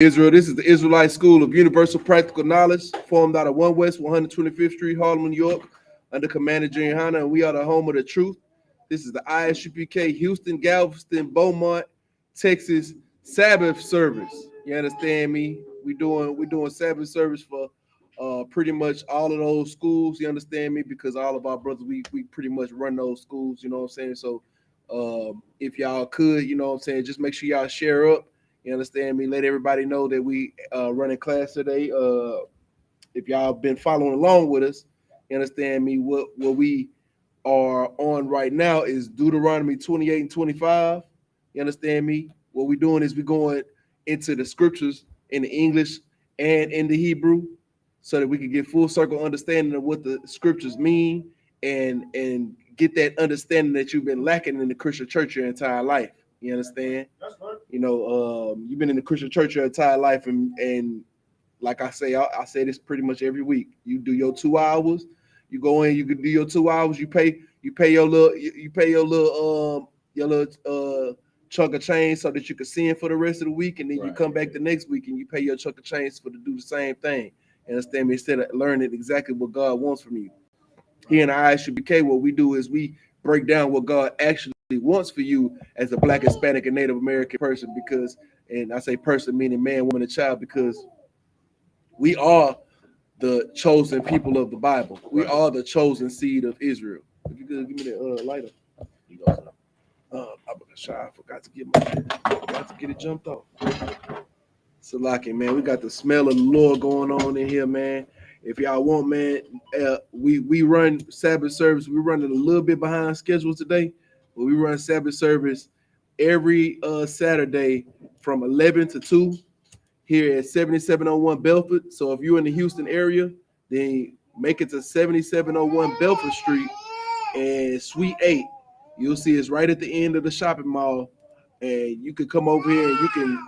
Israel, this is the Israelite School of Universal Practical Knowledge, formed out of 1 West 125th Street, Harlem, New York, under Commander YAHANNA, and we are the home of the truth. This is the I.S.U.P.K. Houston, Galveston, Beaumont, Texas Sabbath service. You understand me? We're doing Sabbath service for pretty much all of those schools. You understand me? Because all of our brothers, we pretty much run those schools. You know what I'm saying? So if y'all could, you know what I'm saying, just make sure y'all share up. You understand me? Let everybody know that we running class today. If y'all been following along with us, you understand me? What we are on right now is Deuteronomy 28 and 25. You understand me? What we're doing is we're going into the scriptures in the English and in the Hebrew, so that we can get full circle understanding of what the scriptures mean and get that understanding that you've been lacking in the Christian church your entire life. You understand? That's right. You know, you've been in the Christian church your entire life, and like I say this pretty much every week. You do your 2 hours. You go in. You can do your 2 hours. You pay your little chunk of change so that you can sin for the rest of the week, and then you come back the next week and you pay your chunk of change to do the same thing. You understand me? Instead of learning exactly what God wants from you. Here in the I.S.U.P.K, what we do is we break down what God actually wants for you as a Black, Hispanic, and Native American person, because, and I say person meaning man, woman, and child, because we are the chosen people of the Bible. We are the chosen seed of Israel. If you could give me the lighter. I forgot to get it jumped off. Salaki, man, we got the smell of the Lord going on in here, man. If y'all want, man, we run Sabbath service. We're running a little bit behind schedule today, but we run Sabbath service every Saturday from 11 to 2 here at 7701 Belford. So if you're in the Houston area, then make it to 7701 Belford Street and Suite 8. You'll see it's right at the end of the shopping mall, and you can come over here and you can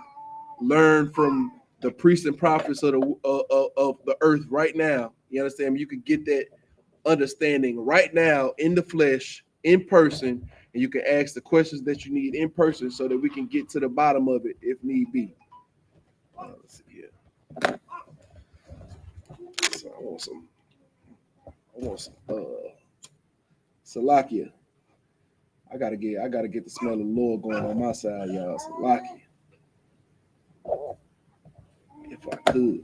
learn from the priests and prophets of the earth right now. You understand? You can get that understanding right now in the flesh, in person, and you can ask the questions that you need in person so that we can get to the bottom of it if need be. Let's see here. So I want some Salakia. I gotta get the smell of the Lord going on my side, y'all. Salakia. If I could.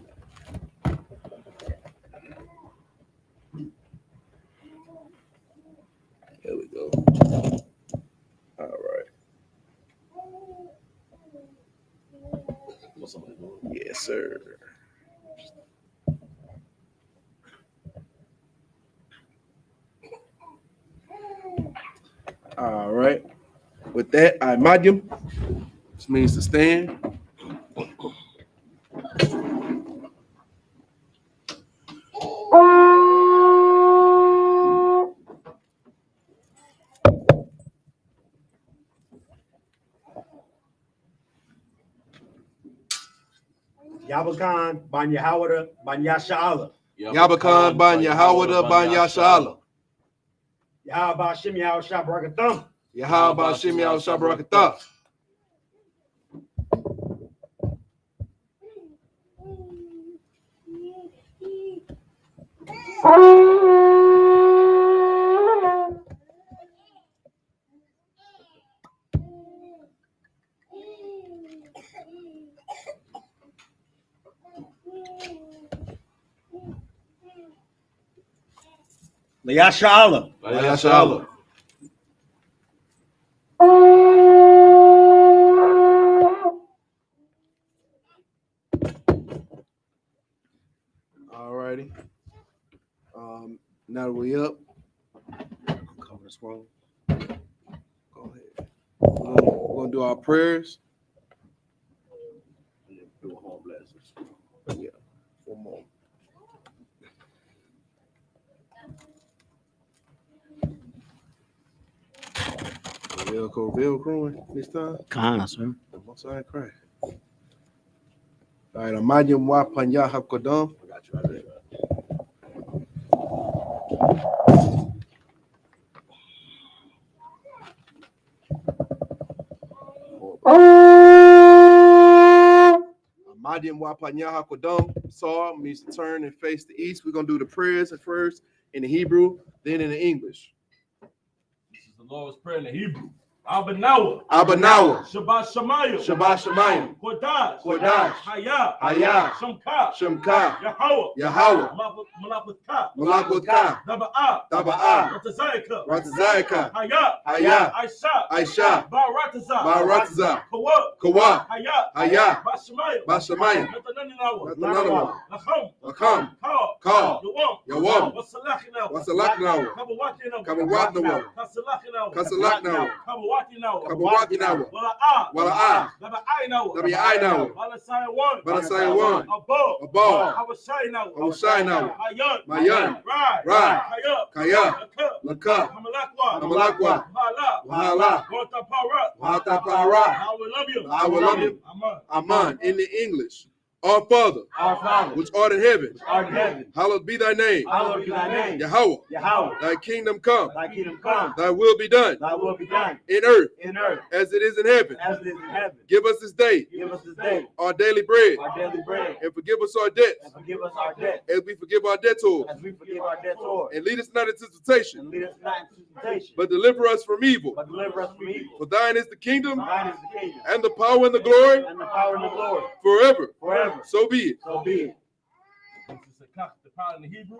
There we go. All right. Yes, sir. All right. With that, I imagine, which means to stand. Yabakan, Ban Yahawada, Ban Yashala. Yabakan, Ban Yahawada, Ban Yashala. Yahaba Shim Yah Shabrakatham. Yahaba Shim Yah Shabrakatham. Layashala. Yashala. All righty. Now that we up, cover the scroll. Go ahead. We're gonna do our prayers. Yeah, one more. Velcro this time. Kana, sir. Most I cry. All right, Amanyam wa panya hakodam. I got you. I got you. Adim Wapanyaha Kodum. Saw means to turn and face the east. We're gonna do the prayers at first in the Hebrew, then in the English. This is the Lord's Prayer in the Hebrew. Abanawa. Abanawa. Shabbat Shemayim. Shabbat Shemayim. Kodash. Kodash. Hayah. Hayah. Shemka. Shemka. Yahweh. Yahweh. Malakutka. Malakutka. Daba'ah. Daba'ah. Ratazayaka. Ratazayaka. Hayah. Hayah. I.S.U.P.K. I.S.U.P.K. Barataza. Barataza. Kawa. Kawa. Hayah. Hayah. Bashamayim. Bashamayim. Natananawa. Natananawa. Lakam. Lakam. Kaw. Kaw. Yawam. Yawam. Wasalakinawa. Wasalakinawa. Kabawakinawa. Kabawakinawa. Kasalakinawa. Kasalakinawa. Kabawakinawa. Kabawakinawa. Wala'ah. Wala'ah. Daba'aynawa. Daba'aynawa. Balasayawan. Balasayawan. Abba. Abba. Hawashaynawa. Hawashaynawa. Mayan. Mayan. Rai. Rai. Kaya. Kaya. Laka. Laka. Hamalakwa. Hamalakwa. Wahala. Wahala. Watapara. Watapara. I will love you. I will love you. Amen. Aman. In the English. Our Father, which art in heaven, hallowed be thy name. Hallowed be thy name. Yahweh, Yahweh. thy kingdom come. Thy kingdom come. Thy will be done Thy will be done in earth in earth as it is in heaven. as it is in heaven. Give us this day Give us this day our daily bread, our daily bread, and forgive us our debts and forgive us our debt as we forgive our debtors. as we forgive our debtors. And lead us not into temptation, And lead us not into temptation, but deliver us from evil. but deliver us from evil. For thine is the kingdom, Thine is the kingdom, and the power, and the glory, and the power, and the glory, forever. forever. So be it. So be it. This is the power in the Hebrew.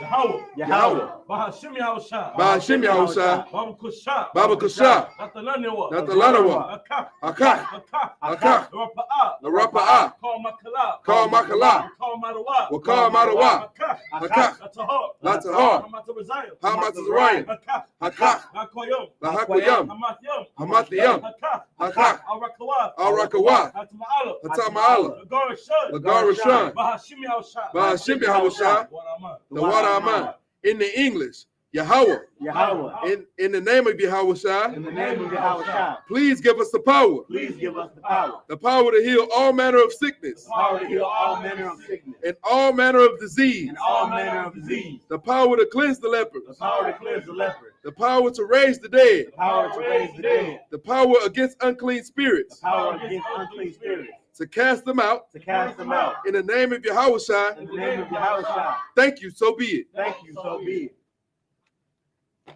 Yahweh. Yahweh. Bahashim Yahushua. Bahashim Yahushua. Baba Kusha. Baba Kusha. Natalanawa. Natalanawa. Akak. Akak. Akak. Akak. Rapa'ah. Rapa'ah. Call Makala. Call Makala. Call Madawa. Wakal Madawa. Akak. Akak. Latahar. Latahar. Hamatazayim. Hamatazayim. Akak. Hakak. Lakoyam. Lahakoyam. Hamatyam. Hamatyam. Akak. Hakak. Al-Rakawa. Al-Rakawa. Hatama'ala. Hatama'ala. Lagarashan. Lagarashan. Bahashim Yahushua. Bahashim Yahushua. The water Aman. In the English, Yahweh. Yahweh. In the name of Yahweh, In the name of Yahweh, please give us the power. please give us the power. The power to heal all manner of sickness. The power to heal all manner of sickness. And all manner of disease. And all manner of disease. The power to cleanse the The lepers. power to cleanse the leper. The power to raise the dead. The power to raise the dead. The power against unclean spirits. The power against unclean spirits. To cast them out. To cast them out. In the name of Yahweh. In the name of Yahweh. Thank you, so be it. Thank you, so be it. This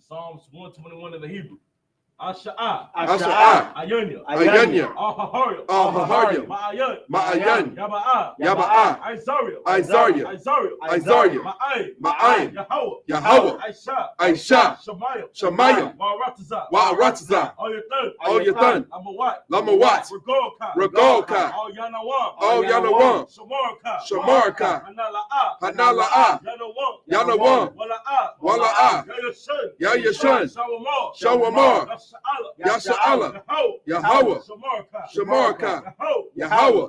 is Psalms 121 in the Hebrew. Asha'ah. Asha'ah. Ayanya. Ayanya. Al-Haharyam. Al-Haharyam. Ma'ayan. Ma'ayan. Yaba'ah. Yaba'ah. Isariel. Isariel. Isariel. Isariel. Ma'ayin. Ma'ayin. Yahweh. Yahweh. Aisha. Aisha. Shamayim. Shamayim. Wa'arataza. Wa'arataza. Oyatan. Oyatan. Amawat. Lamawat. Regolka. Regolka. Al-Yanawam. Al-Yanawam. Shamarka. Shamarka. Hanala'ah. Hanala'ah. Yanawam. Yanawam. Wala'ah. Wala'ah. Yayashun. Yayashun. Shawamar. Shawamar. Yasha'ala. Yasha'ala. Yahweh. Yahweh. Shamarka. Shamarka. Yahweh.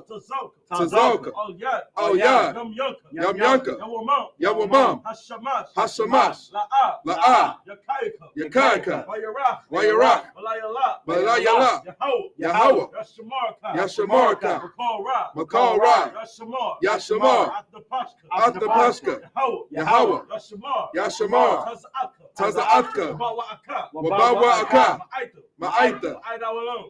Tazalka. Al-Yad. Al-Yad. Yamyanka. Yamyanka. Yawamam. Yawamam. Hashamash. Hashamash. La'ah. La'ah. Yakaika. Yakaika. Wayarach. Wayarach. Walayala. Walayala. Yahweh. Yahweh. Yashamarka. Yashamarka. Makal Ra. Makal Ra. Yashamar. Yashamar. Atapashka. Atapashka. Yahweh. Yahweh. Yashamar. Yashamar. Taza'aka. Taza'aka. Wabawa'aka. Wabawa'aka. Ma'aita. Ma'aita.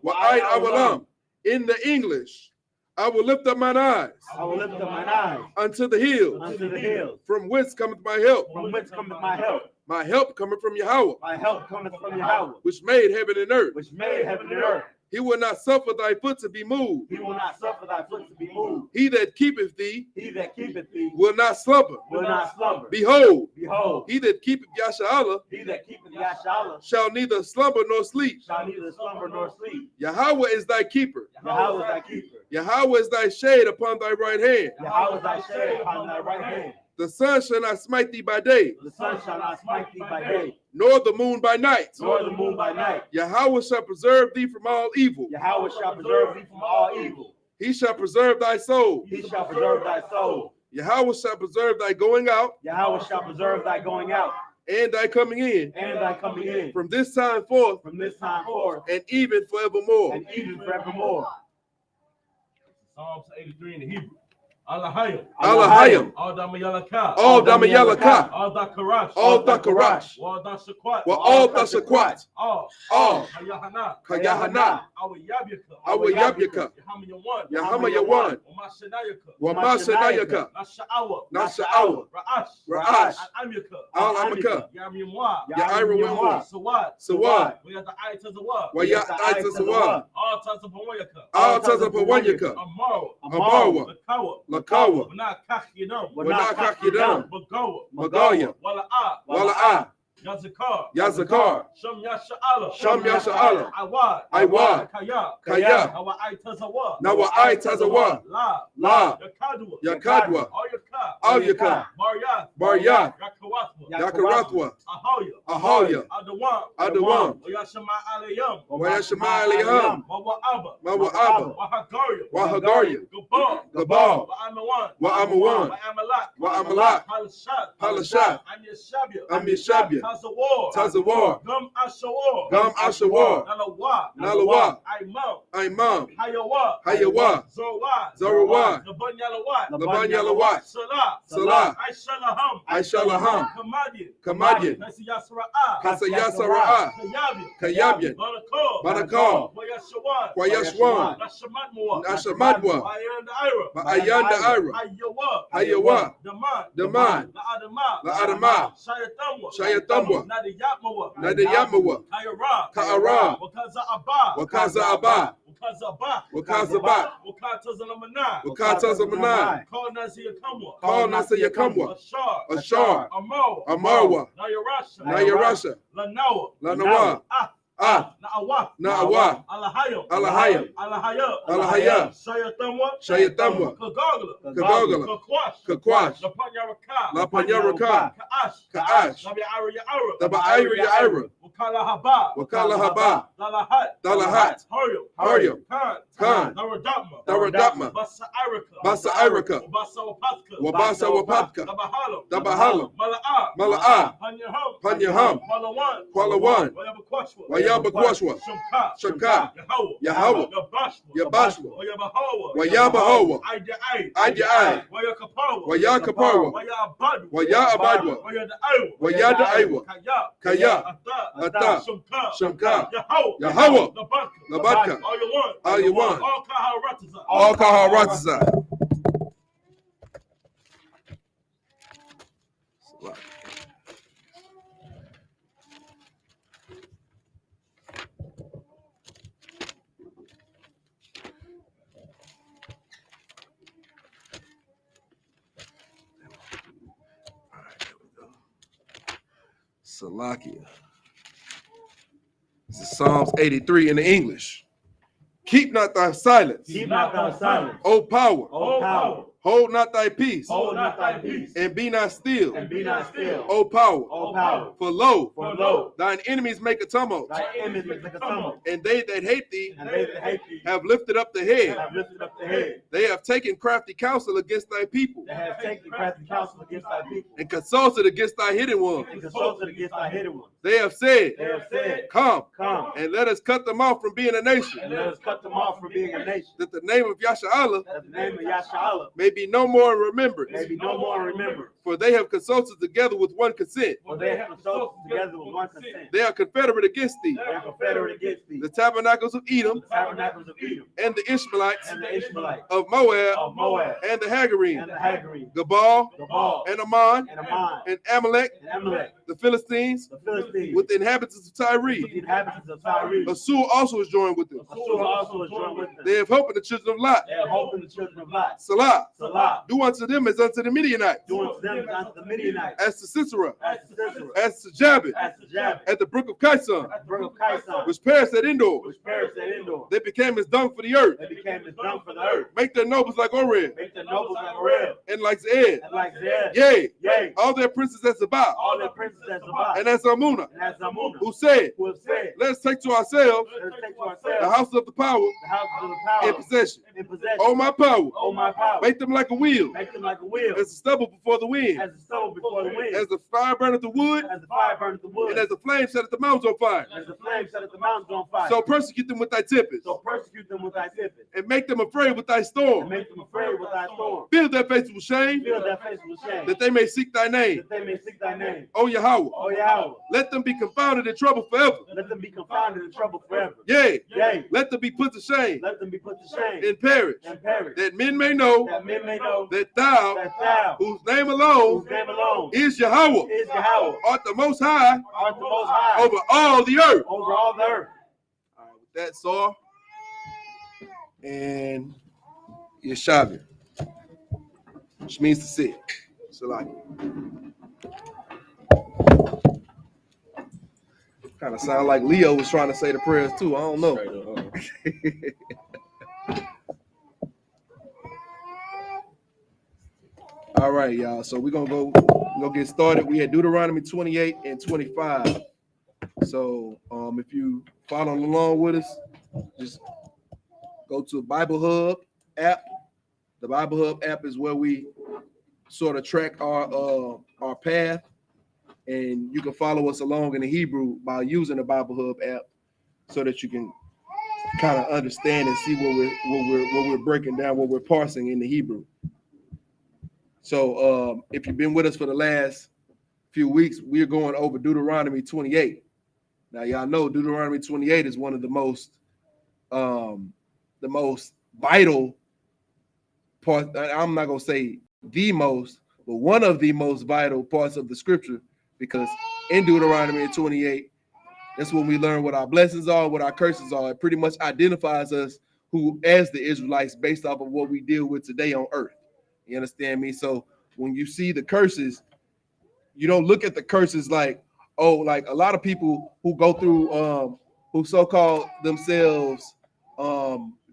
Wa'aid awalam. In the English, I will lift up mine eyes I will lift up mine eyes unto the hills, unto the hills, from whence cometh my help. from whence cometh my help. My help cometh from Yahweh, My help cometh from Yahweh, which made heaven and earth. which made heaven and earth. He will not suffer thy foot to be moved. He will not suffer thy foot to be moved. He that keepeth thee He that keepeth thee will not slumber. will not slumber. Behold, Behold, he that keepeth Yasha'Allah he that keepeth Yahshua shall neither slumber nor sleep. shall neither slumber nor sleep. Yahweh is thy keeper. Yahweh is thy keeper. Yahweh is thy shade upon thy right hand. Yahweh is thy shade upon thy right hand. The sun shall not smite thee by day, The sun shall not smite thee by day, nor the moon by night. nor the moon by night. Yahweh shall preserve thee from all evil. Yahweh shall preserve thee from all evil. He shall preserve thy soul. He shall preserve thy soul. Yahweh shall preserve thy going out Yahweh shall preserve thy going out and thy coming in and thy coming in from this time forth from this time forth and even forevermore. and even forevermore. Psalms 83 in the Hebrew. Alahayim. Alahayim. All Damayalaka. All Damayalaka. All Dakarash. All Dakarash. All Dashakwat. Wa all Dashakwat. All. All. YAHANNA. YAHANNA. Our YAHANNA. Our YAHANNA. Yahamma Yahamma. Umashanayaka. Wamashanayaka. Nasha'awa. Nasha'awa. Ra'ash. Ra'ash. Al-Amyaka. Al-Amyaka. Yamimwa. Ya'irwimwa. Sawad. Sawad. We have the Ayatazawad. Wa Ya'itazawa. All types of Pawanyaka. All Tazapawanyaka. Amarwa. Amarwa. Lakawa. Lakawa. Wanakakidam. Wanakakidam. Magawa. Magaya. Wala'a. Wala'a. Yazakar. Yazakar. Sham Yasha'ala. Sham Yasha'ala. Awad. Iwad. Kaya. Kaya. Our Ayatazawa. Nawa'itazawa. La. La. Yakadwa. Yakadwa. Al-Yaka. Al-Yaka. Baryath. Baryath. Yakawathwa. Yakarathwa. Ahoya. Ahoya. Adawam. Adawam. Wayashama Aliyam. Wayashama Aliyam. Mawa'aba. Mawa'aba. Wahagaria. Wahagaria. Gabal. Gabal. Wa'amawan. Wa'amawan. Wa'amalak. Wa'amalak. Palashat. Palashat. Amishabia. Amishabia. Tazawar. Tazawar. Gum Ashawar. Gum Ashawar. Nalawa. Nalawa. Imam. Imam. Hayawa. Hayawa. Zorwa. Zorwa. Nabanyalawat. Labanyalawat. Salah. Salah. Aishalaham. Aishalaham. Kamadian. Kamadian. Kasiyasra'a. Kasayasara'a. Kayabian. Kayabian. Barakar. Barakar. Wayashwan. Wayashwan. Nashamadmua. Nashamadwa. Ayanda Ira. Ayanda Ira. Hayawa. Hayawa. Daman. Daman. La'adama. La'adama. Shayatamwa. Shayatamwa. Nadiyatmawa. Nadiyamawa. Kayara. Ka'ara. Wakaza Abba. Wakaza Abba. Wakazaba. Wakazaba. Wakatazamana. Wakatazamana. Call Nasir Kamwa. Call Nasir Kamwa. Ashar. Ashar. Amarwa. Amarwa. Nayarasha. Nayarasha. Lanawa. Lanawa. Na'awa. Na'awa. Alahayam. Alahayam. Alahaya. Alahaya. Shayatamwa. Shayatamwa. Kagagala. Kagagala. Kakwash. Kakwash. Lapanyaraka. Lapanyaraka. Ka'ash. Ka'ash. Nabi'ara. Taba'ira Ya'ira. Wakala Haba. Wakala Haba. Dalahat. Dalahat. Haryam. Haryam. Khan. Khan. Naradapma. Naradapma. Basa Irika. Basa Irika. Wabasa Wapatka. Wabasa Wapatka. Dabahalam. Dabahalam. Mala'a. Mala'a. Panyaham. Panyaham. Kwalawan. Kwalawan. Wayabakwashwa. Wayabakwashwa. Shamka. Shamka. Yahweh. Yahweh. Yabashwa. Yabashwa. Wayabahawa. Wayabahawa. Aida'ai. Aida'ai. Wayakapawa. Wayakapawa. Wayabadwa. Wayabadwa. Wayada'aiwa. Wayada'aiwa. Kaya. Kaya. Ata. Ata. Shamka. Shamka. Yahweh. Yahweh. Nabaka. Nabaka. All you want. All you want. All Kaharatiza. All Kaharatazai. Salakia. This is Psalms 83 in the English. Keep not thy silence, Keep not thy silence, O power. O power. Hold not thy peace, Hold not thy peace, and be not still, and be not still, O power. O power. For lo, For lo, thine enemies make a tumult, thy enemies make a tumult, and they that hate thee and they that hate thee have lifted up the head. have lifted up the head. They have taken crafty counsel against thy people, They have taken crafty counsel against thy people, and consulted against thy hidden ones. and consulted against thy hidden ones. They have said, They have said, Come, Come, and let us cut them off from being a nation, and let us cut them off from being a nation, that the name of Yasha'Allah that the name of Yahshua may be no more in remembrance. may be no more remembered. For they have consulted together with one consent. For they have consulted together with one consent. They are confederate against thee. They are confederate against thee. The tabernacles of Edom The tabernacles of Edom, and the Ishmaelites and the Ishmaelites, of Moab of Moab, and the Hagarenes, and the Hagarenes, Gabal Gabal, and Ammon and Ammon, and Amalek, and Amalek, the Philistines, the Philistines, with the inhabitants of Tyre. with the inhabitants of Tyre. Assur also is joined with them. Assur also is joined with them. They have hope in the children of Lot. They have hope in the children of Lot. Salah, Salah, do unto them as unto the Midianites, do unto them as unto the Midianites, as to Sisera, as to Sisera, as to Jabin, as to Jabin, at the brook of Kison, at the brook of Kison, which perished at Endor. which perished at Endor. They became as dung for the earth. They became as dung for the earth. Make their nobles like Oreb, Make their nobles like Oreb, and like Zed. and like Zed. Yea, Yea, all their princes as Zabah, all their princes as Zabah, and as Amunah, and as Zamunah, who said, who have said, Let us take to ourselves let us take to the ourselves house of the power the houses of the power in possession. in possession. O my power, O my power, make them like a wheel, make them like a wheel, as the stubble before the wind, as the stubble before the wind, as the fire burneth the wood, as the fire burneth the wood, and as the flame setteth the mountains on fire. as the flame setteth the mountains on fire. So persecute them with thy tempest, So persecute them with thy tempest, and make them afraid with thy and storm. make them afraid with thy storm. Fill their faces with shame, Fill their face with shame. that they may seek thy name. That they may seek thy name. O Yahweh, O Yahweh, let them be confounded in trouble forever. let them be confounded in trouble forever. Yea, Yea, let them be put to shame let them be put to shame and perish, and perish. that men may know That men may know that thou, that thou, whose name alone whose name alone is Yahweh, is Yahweh, art the most high art the most high over all the earth. over all the earth. All right, with that, Saw and Yeshavia, which means to sit. Salaki. Kind of sound like Leo was trying to say the prayers too. I don't know. All right, y'all. So we're gonna go get started. We had Deuteronomy 28 and 25. So if you following along with us, just go to Bible Hub app. The Bible Hub app is where we sort of track our path, and you can follow us along in the Hebrew by using the Bible Hub app, so that you can kind of understand and see what we're breaking down, what we're parsing in the Hebrew. So if you've been with us for the last few weeks, we're going over Deuteronomy 28. Now y'all know Deuteronomy 28 is one of the most vital parts. I'm not gonna say the most, but one of the most vital parts of the scripture, because in Deuteronomy 28, that's when we learn what our blessings are, what our curses are. It pretty much identifies us who as the Israelites based off of what we deal with today on earth. You understand me? So when you see the curses, you don't look at the curses like, oh, like a lot of people who go through who so-called themselves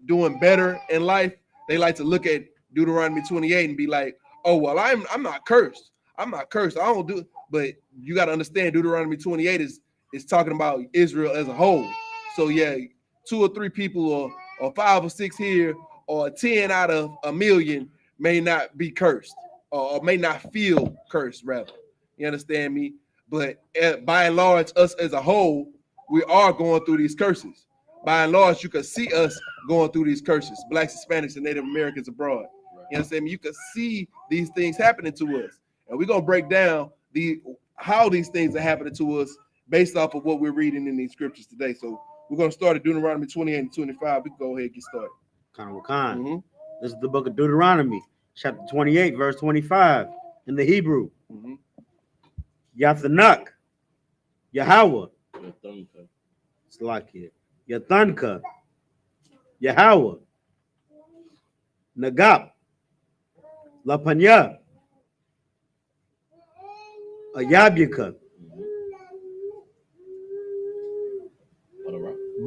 doing better in life, they like to look at Deuteronomy 28 and be like, oh, well, I'm not cursed. I'm not cursed. I don't do it. But you got to understand Deuteronomy 28 is talking about Israel as a whole. So yeah, 2 or 3 people or 5 or 6 here or 10 out of a million may not be cursed or may not feel cursed, rather. You understand me? But by and large, us as a whole, we are going through these curses. By and large, you can see us going through these curses, Blacks, Hispanics, and Native Americans abroad. You understand me? You can see these things happening to us. And we're going to break down how these things are happening to us based off of what we're reading in these scriptures today. So we're going to start at Deuteronomy 28 and 25. We can go ahead and get started. Khan. This is the book of Deuteronomy, chapter 28, verse 25 in the Hebrew. Yathanuk, Yahweh, Slakia, Yathanka, Yahweh, Nagap, Lapanya, Ayabika,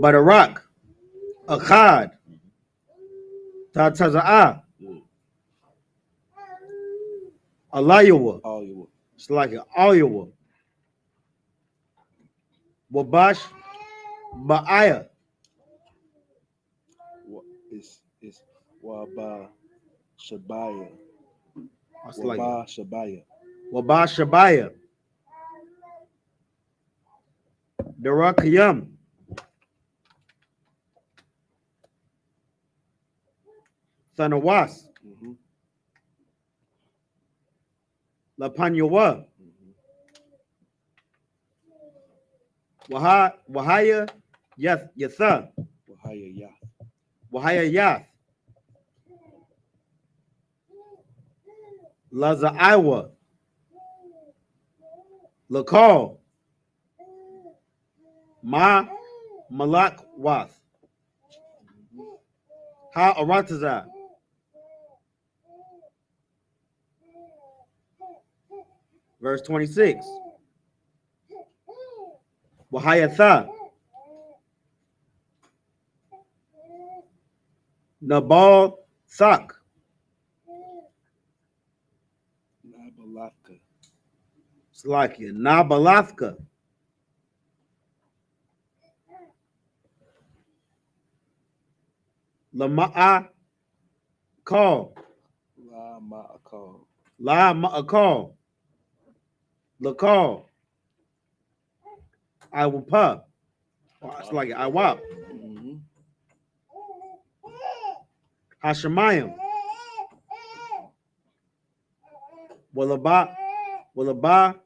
Badarak, Akkad, Tataza'ah, Alayawa, Slakia, Ayawa, Wabash, Ba'aya, It's Waba Shabaya. Waba Shabaya. Shabaya, Darakayam, Thanawas, Lapanyawa, Wahaya Yatha, Wahaya Yath, Lazaiwa, Lakal, Ma Malak Wath, Ha Arataza, verse 26, Wahayatha, Nabal Thak, Slakia, Nabalathka, Lama'a Call, La Ma'akal, Lakal, I.W.P.K, it's like I.W.P.K, Hashemayim, Walaba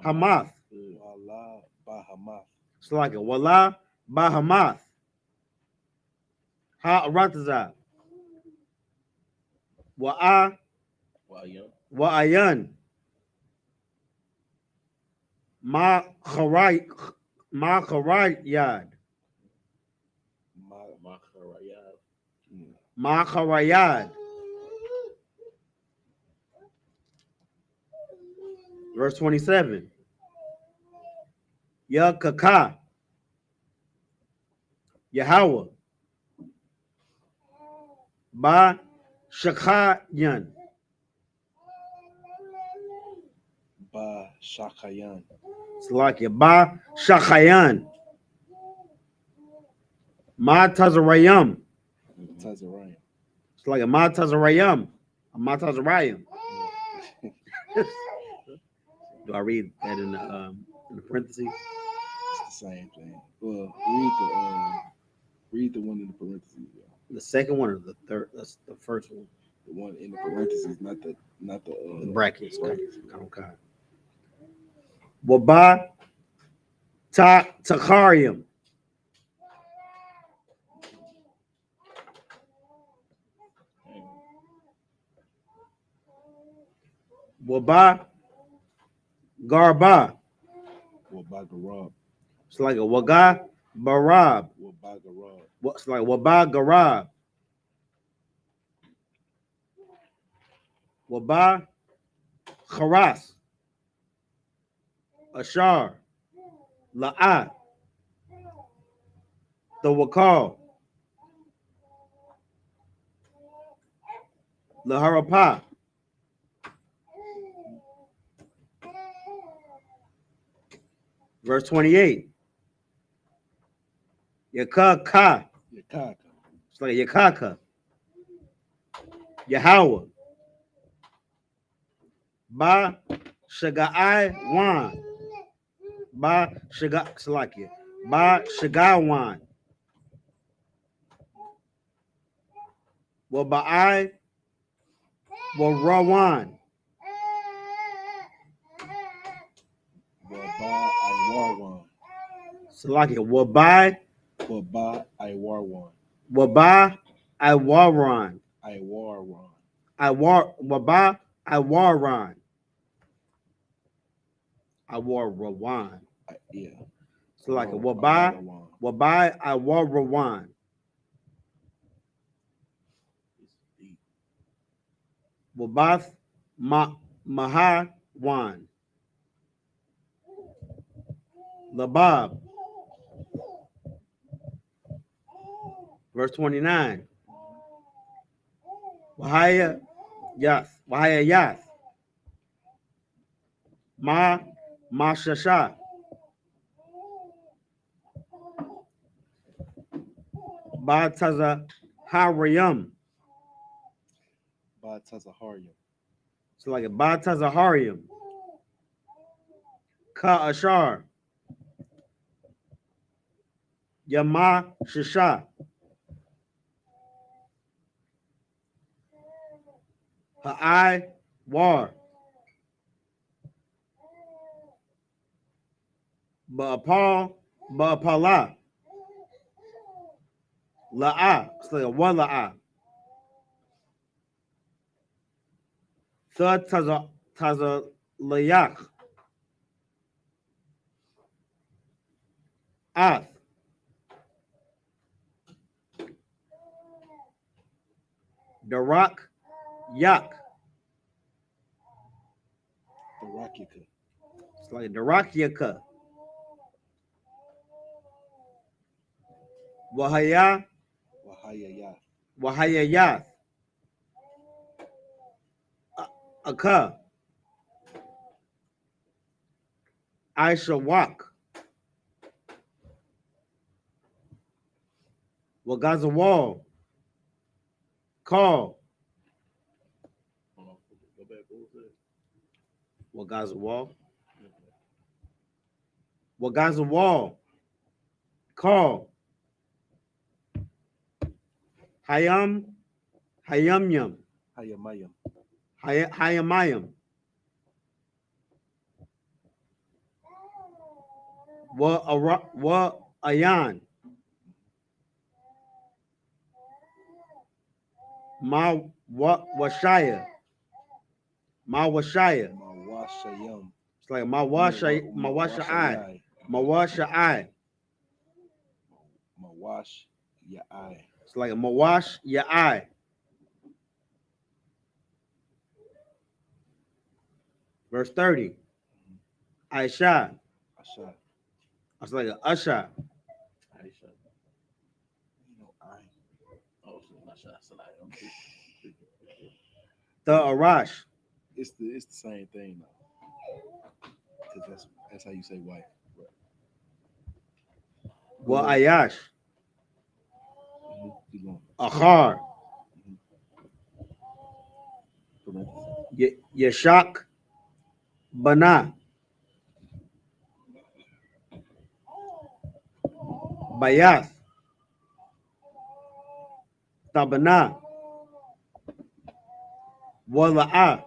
Hamath. Wala Bahamath. It's like a Wala Bahamath. Ha Rataza. Wa'a Wa'ayan. Ma Kharayad. Ma Kharayad. Verse 27. Yakaka. Yahweh. Ba Shakayan. Ba Shakayan. It's like a Ba Shakayan. Ma Tazarayam. Tazarayim. It's like a Ma Tazarayam. A Ma Tazarayam. Do I read that in the parentheses? It's the same thing. Well, read the one in the parentheses. Yeah. The second one or the third? That's the first one. The one in the parentheses, not the Brackets. Okay. Waba Takarium. Waba Garba. Wabagarab. It's like a Waga Barab. Wabagarab. It's like Waba Garab. Waba Kharas. Ashar. La'at. The Wakal. Laharapa. Verse 28. Yakaka. Yakaka. It's like Yakaka. Yahweh. Ba Shagai Wan. Ba Shagai Salakia. Ba Shagai Wan. Wa Ba'ai Wa Rawan. Waba Iwarwan. Salakia. Wa Bai Waba Iwarwan. Wa Ba Iwaran. Iwarwan. Waba Iwaran. Iwarawan. Yeah. So like a Iwarwan. Wabai Iwarawan. Wabath Mahawan. Labab. Verse 29. Wahaya Yath. Mashasha. Bataza Harayam. Batazaharium. So like a Batazaharium. Ka Ashar. Yama Shisha. Ha'ai War. Ba'apala. La'a. It's like a one la'a. Third taza layak. Ath. Darak yak. Darakika. It's like a Darakyaka. Wahaya Wahaya. Wahayayath. Aka. I.S.U.P.K. Wagazawal. Call. Wagazawal. Call. Hayamyam. Hayamayam. Hayamayam. wa ayan. Ma washaya. Ma washaya. Mawashayam. It's like ma washa I. Ma washa I. Mawash ya I. It's like ma wash ya I. Verse 30. Aisha. Asha. It's like a usha. Aisha. You know I. Oh, so not shy. Salam. The arash. It's the same thing though. Because that's how you say wife. Wa ayash. Keep going. Akhar. Yashak. Bana. Bayath. Tabana. Wala'a.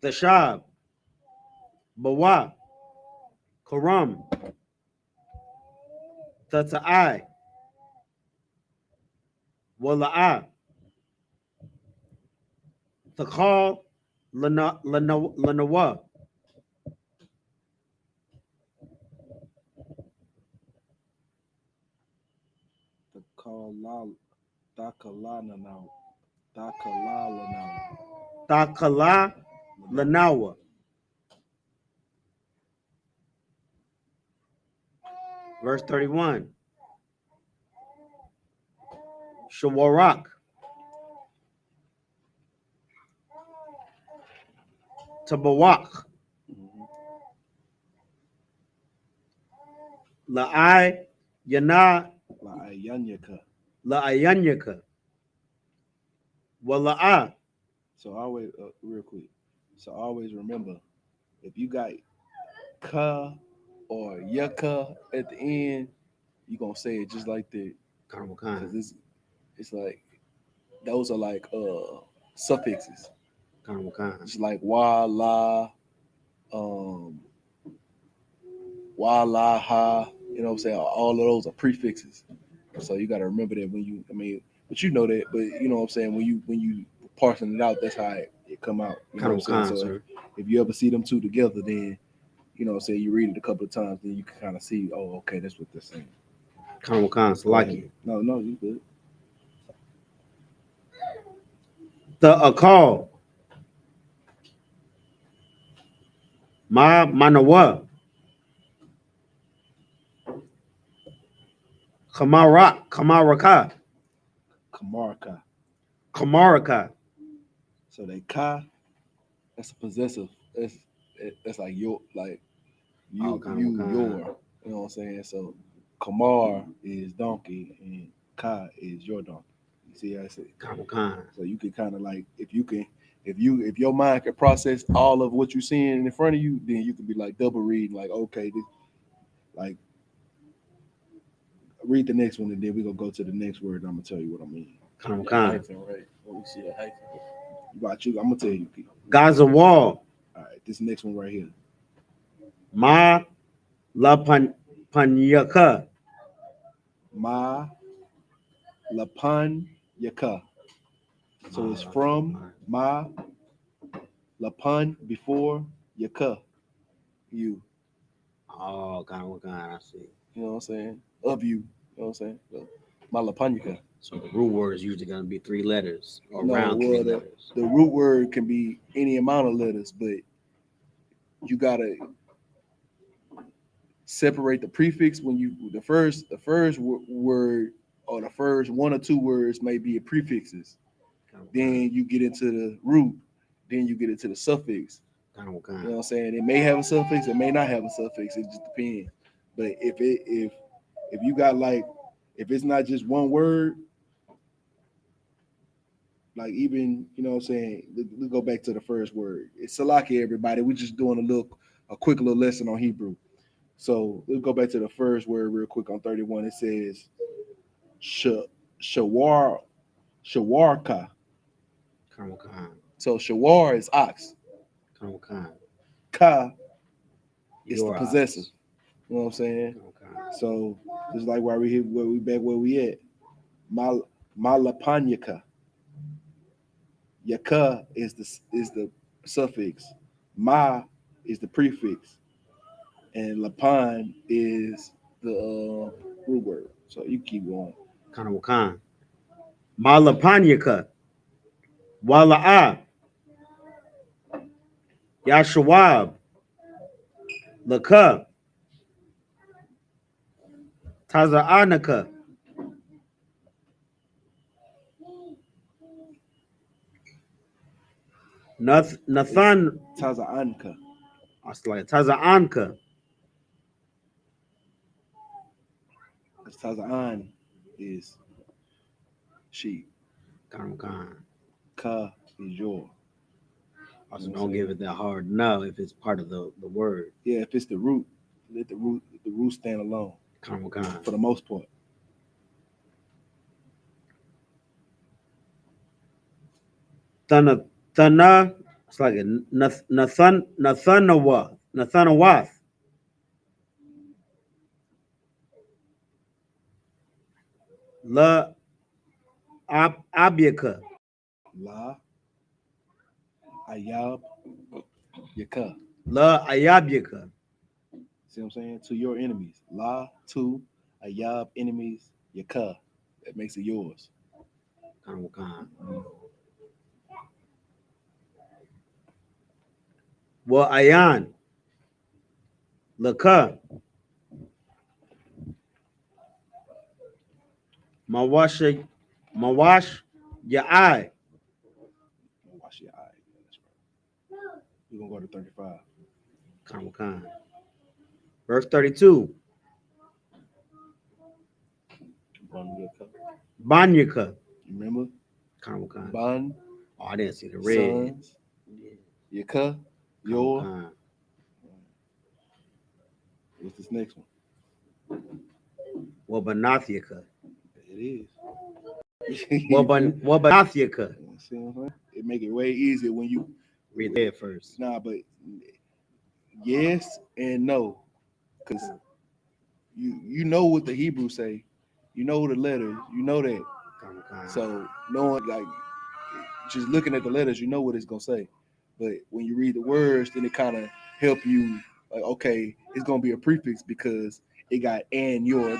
Tashab. Bawa. Karam. Tata'ai. Wala'a. Takal. Lanawa. The kalal. Dakalana now. Dakalala now. Takala. Lanawa. Verse 31. Shawarak. Tabawak. La'ai. Yana. La ayanyaka. La'ayanyaka. Wala'a. So always, real quick. So always remember, if you got ka or yucca at the end, you gonna say it just like that. Cause it's like those are like suffixes. It's like wa la, um, wa la ha. You know what I'm saying? All of those are prefixes. So you got to remember that when you, I mean, but you know that, but you know what I'm saying? When you parsing it out, that's how it come out. You know what I'm saying? So if you ever see them two together, then you know what I'm saying, you read it a couple of times, then you can kind of see, oh, okay, that's what they're saying. Salaki. No, you good. The akal. Ma manawa. Kamaraka. Kamarka. So they ka, that's a possessive. That's like your, like you, your. You know what I'm saying? So Kamar is donkey and Ka is your donkey. You see how I say? So you can kind of like, if if your mind can process all of what you're seeing in front of you, then you can be like double reading, like, okay, this, like read the next one, and then we're gonna go to the next word, and I'm gonna tell you what I mean. Right. What we see a hyphen. I'm gonna tell you. Gaza wall. All right, this next one right here. Ma la panyaka. Ma lapan yaka. So it's from ma lapan before yaka. You. Oh, I see. You know what I'm saying? Of you. You know what I'm saying? Ma lapan yaka. So the root word is usually going to be 3 letters or No, around well, 3 letters. the root word can be any amount of letters, but you gotta separate the prefix when you the first word or the first 1 or 2 words may be prefixes. Then you get into the root, then you get into the suffix. You know what I'm saying? It may have a suffix, it may not have a suffix. It just depends. But if you got like, if it's not just one word, like even, you know what I'm saying, let's go back to the first word. It's Salaki, everybody. We're just doing a quick little lesson on Hebrew. So let's go back to the first word real quick on 31. It says shawarka. So shawar is ox. Ka It's Your the possessive. eyes. You know what I'm saying? Okay. So it's like where we back where we at. Malapanyaka. Yaka is the suffix. Ma is the prefix, and lapan is the root word. So you keep going. Kind of kind. Malapanyaka. Wala'a. Yashawab. Laka. Taza'anaka. Nathan. Taza'anka. It's like Taza'anka. Taza'an is sheep. Kind of kind. Ka is your. Also, don't give it that hard no if it's part of the word. Yeah, if it's the root, let the root stand alone Kind of kind. for the most part. Thana. It's like a Nathanawath. La Abyaka. La ayab yaka. La Ayabyaka. See what I'm saying? To your enemies. La to ayab enemies yaka. That makes it yours. Kind of kind. Wa Ayan. Laka. Mawash ya eye. Wash your eye. That's right. We're gonna go to 35. Kind of kind. Verse 32. Banyaka. You remember? Kind of kind. Ban, Oh, I didn't see the red. sons, yaka, your. Kind. What's this next one? Wabanathiaka. It is. Wabanathiaka. See what I'm saying? It make it way easier when you Read that first. Nah, but yes and no, because you know what the Hebrew say, you know the letters, you know that. Kind of kind. So knowing like just looking at the letters, you know what it's gonna say. But when you read the words, then it kind of help you. Like, okay, it's gonna be a prefix because it got and your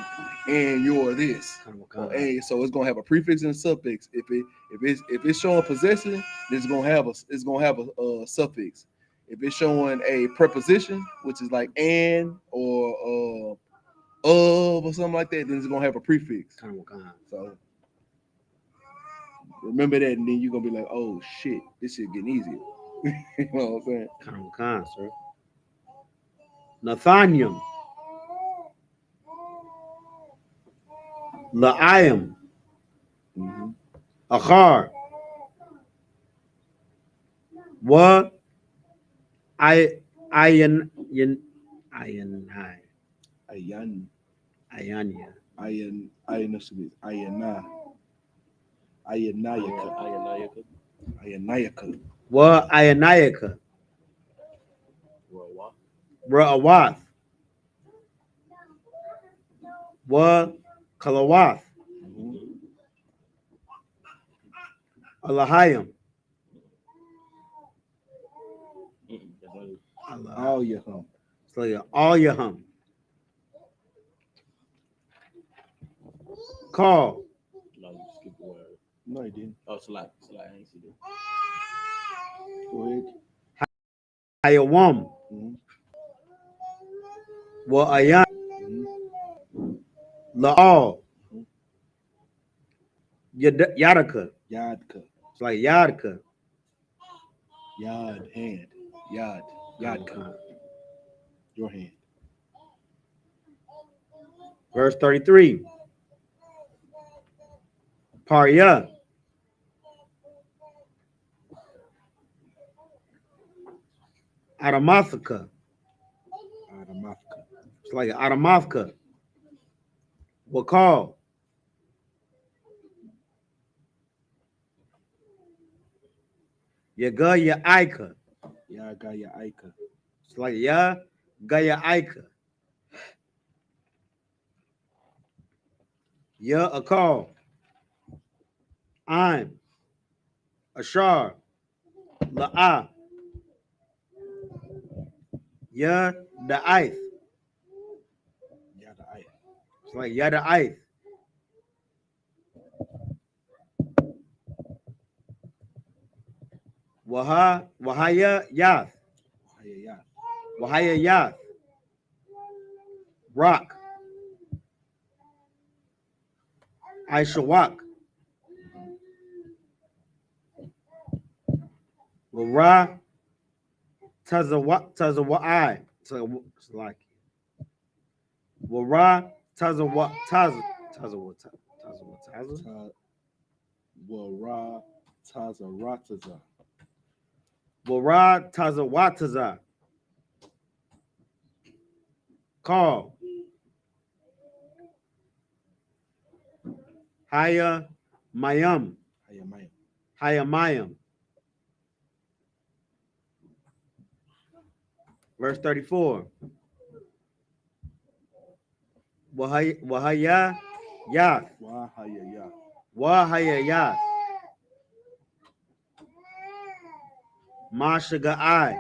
this. Kind of Or kind. a, so it's gonna have a prefix and a suffix. If it's showing possession, it's gonna have a suffix. If it's showing a preposition, which is like and or of or something like that, then it's gonna have a prefix. Kind of kind. So remember that, and then you're gonna be like, oh shit, this shit getting easier. You know what I'm saying? Kind of kind, sir. Nathanium. La'ayim. Mm-hmm. Achar. Wa Ayan Ayan, Ayanya. Ayanayaka. Wa Ayanayaka. Ra'awath. Wa Kalawath. Alahayim. All your hum. It's like all your hum. Call. No, you skipped the word. No, you didn't. Oh, Salak. I ain't see that. Go ahead. Ayawam. Mm-hmm. Wa Ayan. Mm-hmm. La'al. Yadaka. Yadka. It's like Yadka. Yad, hand. Yadka. Your hand. Verse 33. Parya. Adamathaka. It's like Adamathka. Wakal. Yaga ya Ika. Yaga ya Aika. It's like Ya Gaya-ika. Ya-akal. I'm. Ashar. La'a. Ya-da'ith. Yada It's like Yada-ith. Wahaya Yath. Wahaya Yath. Rock. I.S.U.P.K. Wara Tazawai. It's like Wara Tazawa Tazawa Wara Tazarataza. Wara Tazawataza. Call. Haya Mayam. Haya Mayam. Verse 34. Wahaya Yath. Wahaya Yath. Mashaga'ai.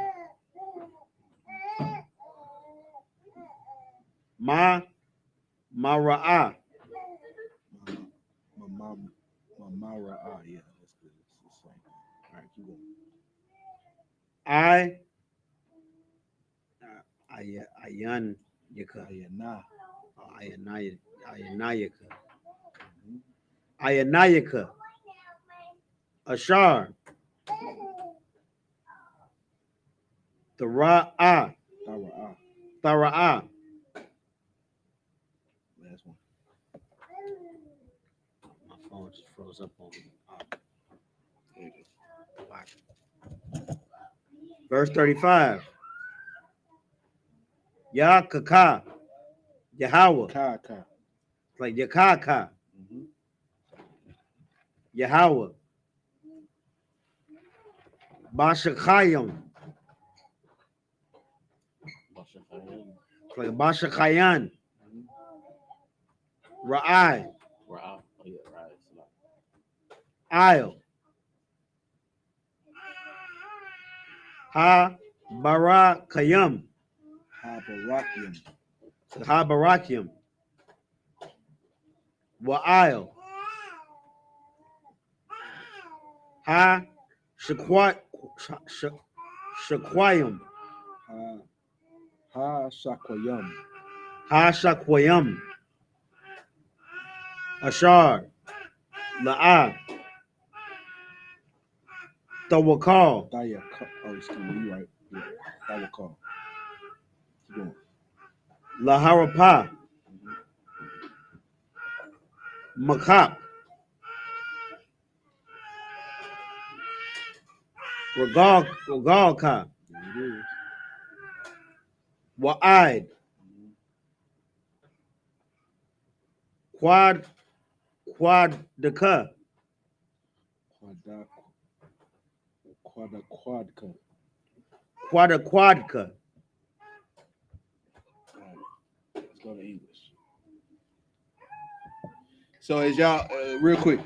Mara'a. Mamara. Yeah, that's good. It's the same. All right, keep going. Ayan Yaka. Ayanayaka. Ayanayaka. Ashar. Thara'a. Thara'a. Last one. My phone just froze up on me. Verse 35. Yakaka. Yahweh. Kaka. Like Yakaka. Yahweh. Bashakayim. Like Bashakayan. Ra'ai. Isle. Ha-barakayim. Ha-barakim. Wa'il. Ha-shakwayim. Shakwayam. Ha-shakwayim. Ashar. La'a. Tawakal. Oh, excuse me, you're right. Yeah, Tawakal. Keep going. Laharapa. Makap. Regalka. There it is. Wa'id. Quadka. Quadka. Let's go to English. So as y'all, real quick,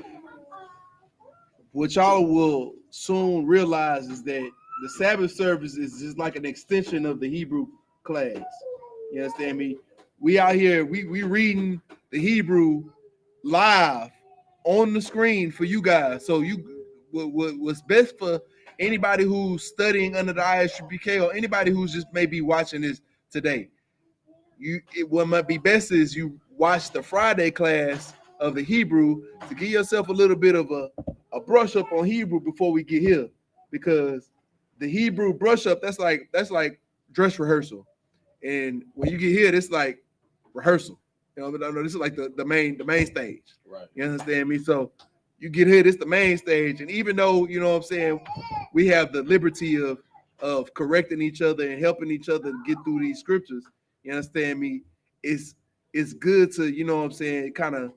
what y'all will soon realize is that the Sabbath service is just like an extension of the Hebrew class. You understand me? We out here, we reading the Hebrew live on the screen for you guys. So what's best for anybody who's studying under the I.S.U.P.K or anybody who's just maybe watching this today, what might be best is you watch the Friday class of the Hebrew to give yourself a little bit of a brush up on Hebrew before we get here, because the Hebrew brush up that's like dress rehearsal, and when you get here, it's like rehearsal. You know, this is like the main stage. Right. You understand me? So you get here, this the main stage, and even though, you know what I'm saying, we have the liberty of correcting each other and helping each other to get through these scriptures. You understand me? It's good to, you know what I'm saying, kind of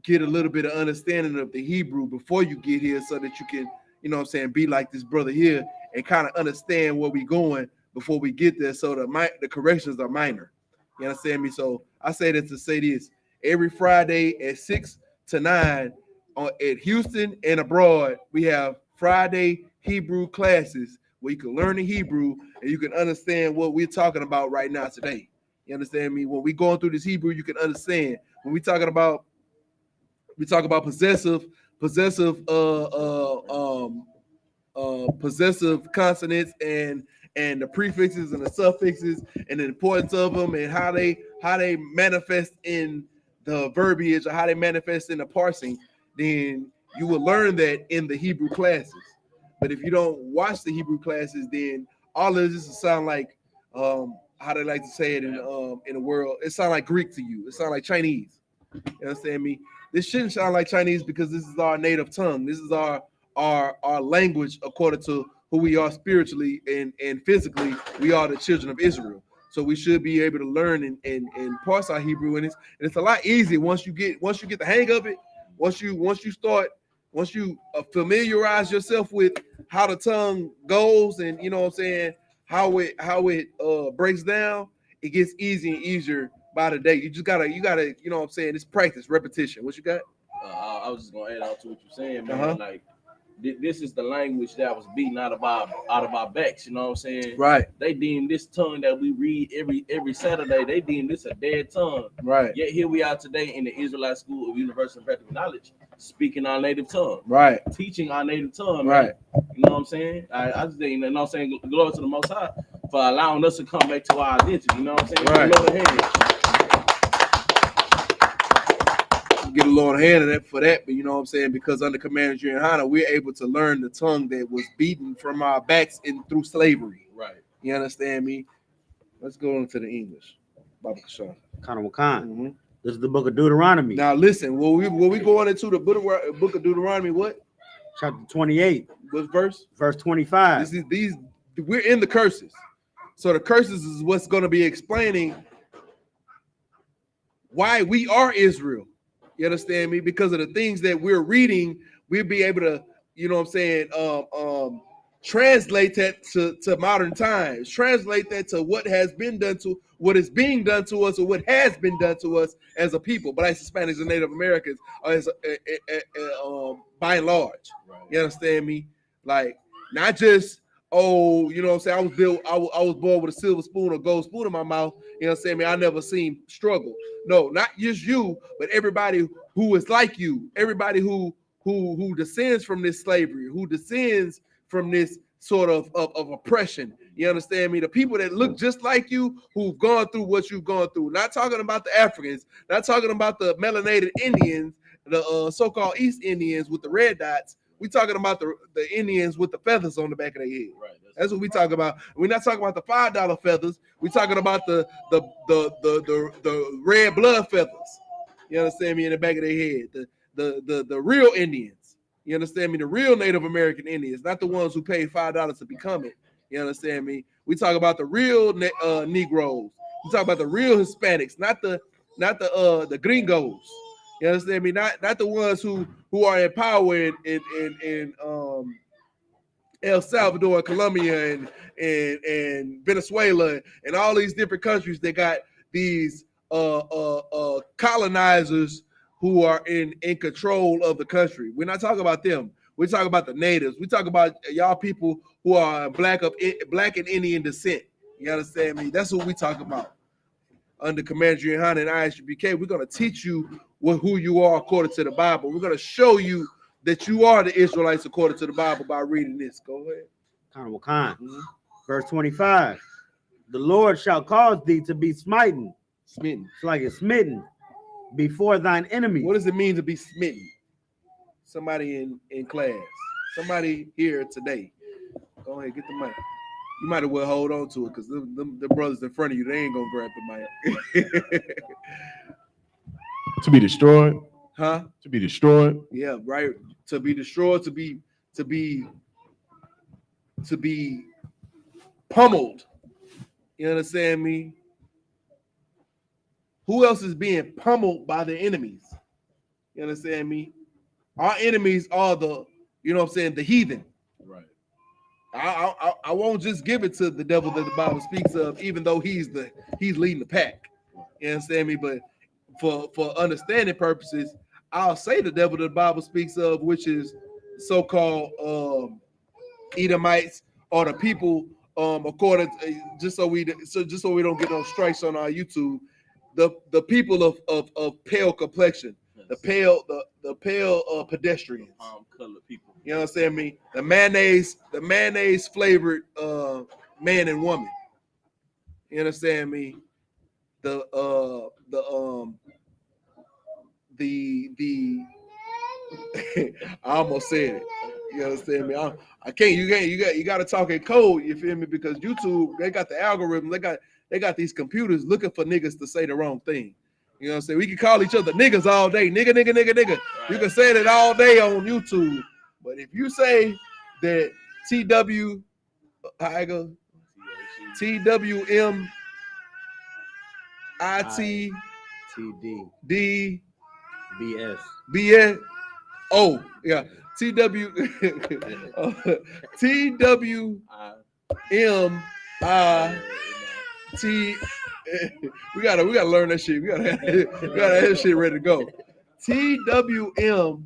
get a little bit of understanding of the Hebrew before you get here, so that you can, you know what I'm saying, be like this brother here and kind of understand where we going before we get there. So the corrections are minor. You understand me? So I say that to say this: every Friday at 6 to 9 at Houston and abroad, we have Friday Hebrew classes where you can learn the Hebrew and you can understand what we're talking about right now today. You understand me? When we going through this Hebrew, you can understand. When we talk about possessive possessive consonants and the prefixes and the suffixes and the importance of them and how they manifest in the verbiage or how they manifest in the parsing, then you will learn that in the Hebrew classes. But if you don't watch the Hebrew classes, then all of this will sound like how they like to say it in the world. It sounds like Greek to you. It sounds like Chinese. You understand me? This shouldn't sound like Chinese because this is our native tongue. This is our language according to who we are spiritually and physically. We are the children of Israel. So we should be able to learn and parse our Hebrew in this. And it's a lot easier once you get the hang of it. Once you familiarize yourself with how the tongue goes and you know what I'm saying, how it breaks down, it gets easier and easier by the day. You gotta, you know what I'm saying, it's practice, repetition. What you got? I was just gonna add on to what you're saying, man. Like this is the language that was beaten out of our backs. You know what I'm saying? Right. They deem this tongue that we read every Saturday. They deem this a dead tongue. Right. Yet here we are today in the Israelite School of Universal and Practical Knowledge, speaking our native tongue. Right. Teaching our native tongue. Right. Man. You know what I'm saying? I just you know what I'm saying. Glory to the Most High for allowing us to come back to our identity. You know what I'm saying? Right. Get a Lord hand for that, but you know what I'm saying, because under Commander YAHANNA, we're able to learn the tongue that was beaten from our backs and through slavery. Right. You understand me? Let's go into the English. Baba Kashan. Mm-hmm. This is the book of Deuteronomy. Now listen, when we going into the book of Deuteronomy, what? Chapter 28. What verse? Verse 25. We're in the curses. So the curses is what's going to be explaining why we are Israel. You understand me? Because of the things that we're reading, we'll be able to, you know what I'm saying, translate that to modern times, translate that to what has been done to, what is being done to us, or what has been done to us as a people, Blacks, Hispanics, and Native Americans, as by and large. Right. You understand me? Like, not just, oh, you know what I'm saying, I was born with a silver spoon or gold spoon in my mouth. You know what I'm saying? I never seen struggle. No, not just you, but everybody who is like you, everybody who descends from this slavery, who descends from this sort of oppression. You understand me? The people that look just like you, who've gone through what you've gone through. Not talking about the Africans, not talking about the melanated Indians, the so-called East Indians with the red dots. We talking about the Indians with the feathers on the back of their head. Right. That's what we talk about. We're not talking about the $5 feathers. We're talking about the red blood feathers. You understand me? In the back of their head. The real Indians. You understand me? The real Native American Indians, not the ones who paid $5 to become it. You understand me? We talk about the real Negroes. We talk about the real Hispanics, not the gringos. You understand me? Not the ones who are in power in El Salvador, Colombia, and Venezuela, and all these different countries that got these colonizers who are in control of the country. We're not talking about them. We're talking about the natives. We talk about y'all people who are black and Indian descent. You understand me? That's what we talk about. Under Commander YAHANNA and I.S.U.P.K, we're going to teach you who you are according to the Bible. We're going to show you that you are the Israelites according to the Bible by reading this. Go ahead. Mm-hmm. Verse 25. The Lord shall cause thee to be smitten. Smitten. It's like it's smitten before thine enemies. What does it mean to be smitten? Somebody in class. Somebody here today. Go ahead, get the mic. You might as well hold on to it because the brothers in front of you, they ain't gonna grab the mic. To be destroyed. Huh? To be destroyed. Yeah, right. To be destroyed, to be pummeled. You understand me? Who else is being pummeled by the enemies? You understand me? Our enemies are the, you know what I'm saying, the heathen. Right. I won't just give it to the devil that the Bible speaks of, even though he's leading the pack. You understand me? But for understanding purposes, I'll say the devil that the Bible speaks of, which is so-called Edomites, or the people according to, just so we don't get no strikes on our YouTube, the people of pale complexion, the pale pedestrians, colored people. You understand me? The mayonnaise flavored man and woman. You understand me? The I almost said it. You understand me? I can't. You got to talk in code. You feel me? Because YouTube, they got the algorithm. They got these computers looking for niggas to say the wrong thing. You know what I'm saying? We can call each other niggas all day. Nigga. Right. You can say that all day on YouTube. But if you say that TW, how I go? TWM IT TD BS. BS. Oh, yeah. TWM T. We gotta learn that shit. We gotta have that shit ready to go. TWM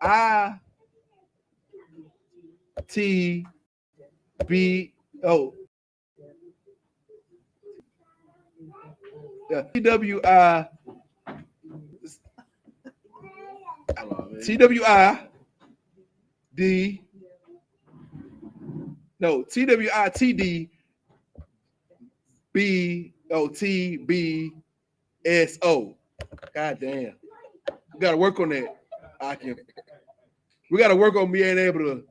ITB. Oh, yeah. TWI D. No, TWITD BOTBSO. God damn. We gotta work on that. We gotta work on being able to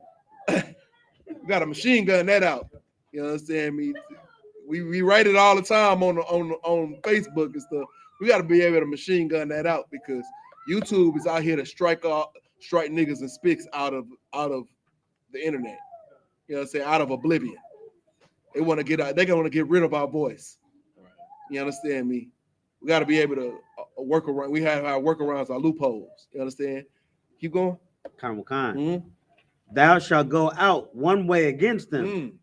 we gotta machine gun that out. You understand me? We write it all the time on Facebook and stuff. We gotta be able to machine gun that out because YouTube is out here to strike niggas and SKYPEs out of the internet. You know what I'm saying? Out of oblivion. They want to get out. They want to get rid of our voice. You understand me? We got to be able to work around. We have our workarounds, our loopholes. You understand? Keep going. Khan. Mm-hmm. Thou shalt go out one way against them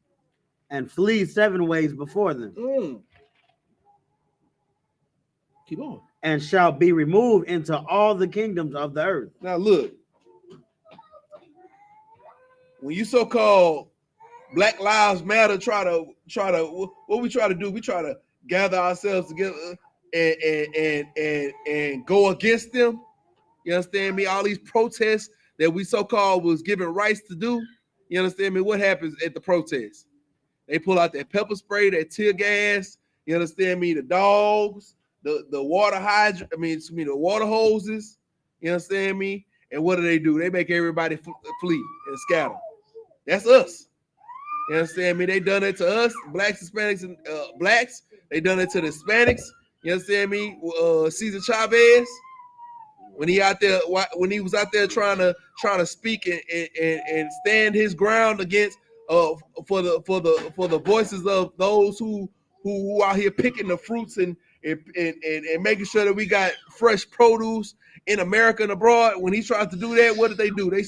and flee 7 ways before them. Keep on. And shall be removed into all the kingdoms of the earth. Now look, when you so-called Black Lives Matter try to what we try to do, we try to gather ourselves together and go against them. You understand me? All these protests that we so-called was given rights to do. You understand me? What happens at the protests? They pull out that pepper spray, that tear gas. You understand me? The dogs, the water hydrant. The water hoses. You understand me? And what do? They make everybody flee and scatter. That's us. You understand me? They done it to us, blacks, Hispanics, and blacks. They done it to the Hispanics. You understand me? Cesar Chavez, when he was out there trying to speak and stand his ground against for the voices of those who out here picking the fruits and making sure that we got fresh produce in America and abroad. When he tried to do that, what did they do? They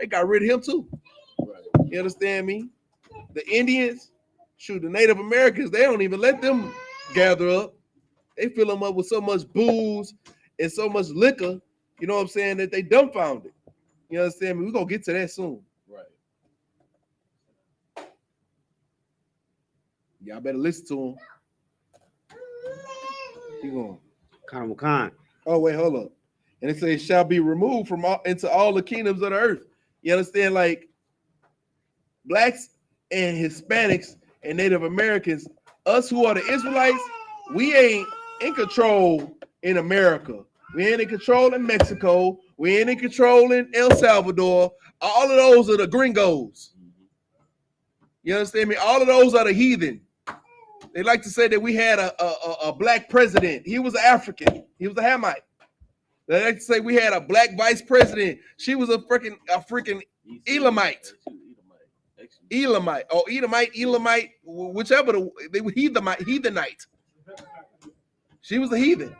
got rid of him too. You understand me? The Indians, the Native Americans, they don't even let them gather up. They fill them up with so much booze and so much liquor, you know what I'm saying, that they dumbfounded. You understand me? We're going to get to that soon. Right. Y'all better listen to them. Keep going. Khan. Oh, wait, hold up. And it says, shall be removed into all the kingdoms of the earth. You understand? Like, blacks and Hispanics and Native Americans, us who are the Israelites, we ain't in control in America. We ain't in control in Mexico. We ain't in control in El Salvador. All of those are the gringos. You understand me? All of those are the heathen. They like to say that we had a black president. He was an African. He was a Hamite. They like to say we had a black vice president. She was a freaking Elamite. Elamite, whichever they were heathenite. She was a heathen.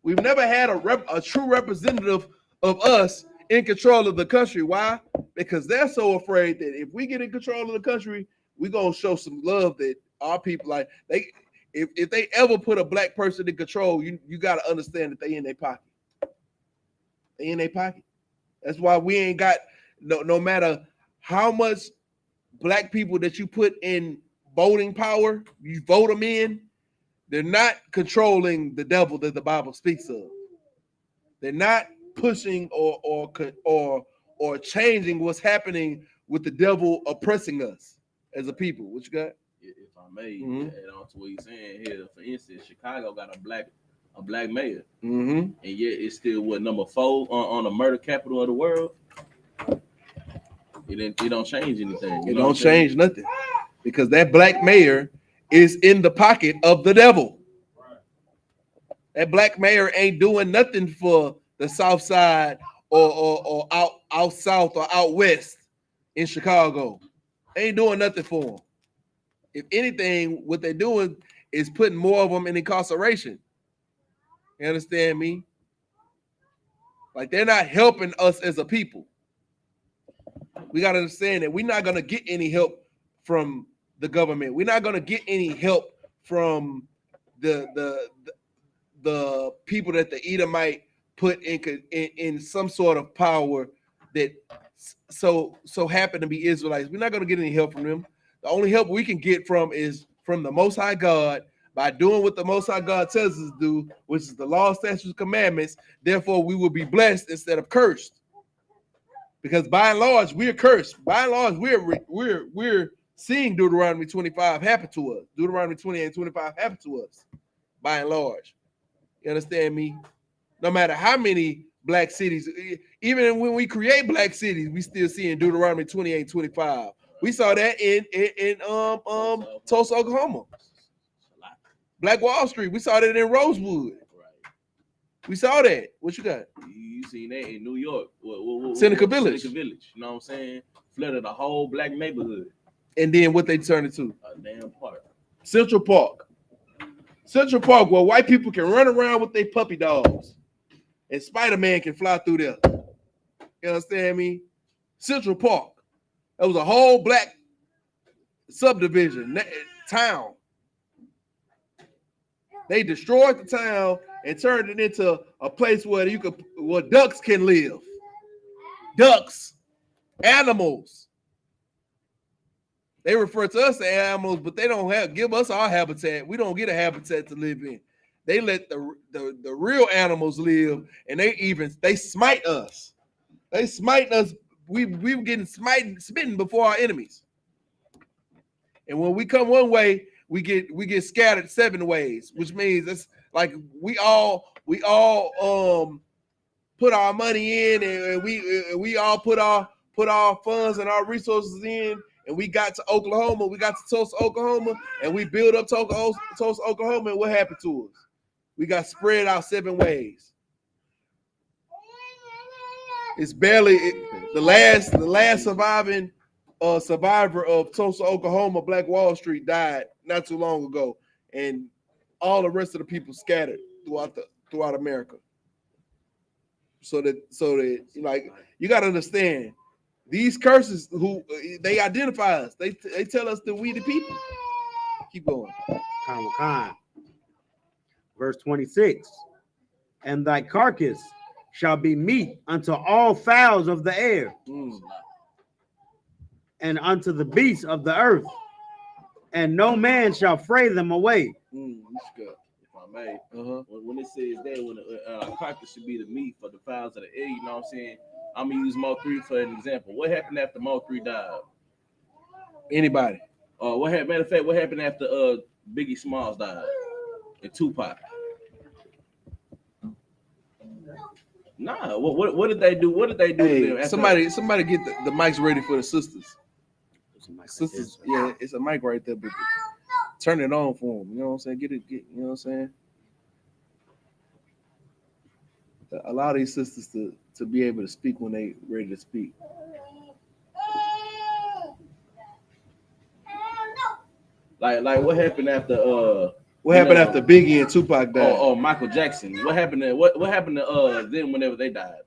We've never had a true representative of us in control of the country. Why? because they're so afraid that if we get in control of the country, we're gonna show some love that our people like they. If they ever put a black person in control, you got to understand that they in their pocket. They in their pocket. That's why we ain't got no matter how much black people that you put in voting power, you vote them in, they're not controlling the devil that the Bible speaks of. They're not pushing or changing what's happening with the devil oppressing us as a people. What you got? If I may add on to what you're saying here, for instance, Chicago got a black mayor, and yet it's still what, number 4 on the murder capital of the world. It don't change anything. It don't change nothing because that black mayor is in the pocket of the devil. That black mayor ain't doing nothing for the South Side or out south or out west in Chicago. They ain't doing nothing for them. If anything, what they're doing is putting more of them in incarceration. You understand me? Like, they're not helping us as a people. We got to understand that we're not going to get any help from the government. We're not going to get any help from the people that the Edomite put in some sort of power that so happen to be Israelites. We're not going to get any help from them. The only help we can get from is from the Most High God by doing what the Most High God tells us to do, which is the law, statutes, and commandments. Therefore, we will be blessed instead of cursed. Because by and large, we are cursed. By and large, we're seeing Deuteronomy 25 happen to us. Deuteronomy 28 and 25 happen to us. By and large, you understand me? No matter how many black cities, even when we create black cities, we still see in Deuteronomy 28 and 25. We saw that in Tulsa, Oklahoma. Black Wall Street. We saw that in Rosewood. We saw that. What you got? You seen that in New York. Seneca Village. Seneca Village. You know what I'm saying? Flooded the whole black neighborhood. And then what they turned it to? A damn park. Central Park. Central Park, where white people can run around with their puppy dogs. And Spider-Man can fly through there. You understand me? Central Park. That was a whole black subdivision, town. They destroyed the town and turned it into a place where ducks can live. Ducks, animals. They refer to us as animals, but they don't give us our habitat. We don't get a habitat to live in. They let the real animals live, and they smite us. They smite us. We were getting smitten before our enemies. And when we come one way, we get scattered 7 ways, which means it's like we all put our money in, and we all put our funds and our resources in, and we got to Oklahoma. We got to Tulsa, Oklahoma, and we built up Tulsa, Oklahoma. And what happened to us? We got spread out 7 ways. It's barely the last surviving survivor of Tulsa, Oklahoma, Black Wall Street died not too long ago, and all the rest of the people scattered throughout America. So that like, you got to understand, these curses, who they identify us, they tell us that we the people. Keep going. Verse 26. And thy carcass shall be meat unto all fowls of the air, and unto the beasts of the earth, and no man shall fray them away. If I may, when it says that, when a carcass should be the meat for the fowls of the air, you know what I'm saying? I'm gonna use Mo 3 for an example. What happened after Mo 3 died? Anybody? Matter of fact, what happened after Biggie Smalls died and Tupac? Nah, what did they do? What did they do to them? Somebody get the mics ready for the sisters. Sisters, yeah, it's a mic right there, but turn it on for them. You know what I'm saying? You know what I'm saying? Allow these sisters to be able to speak when they ready to speak. Like what happened after after Biggie and Tupac died? Michael Jackson. What happened to them whenever they died?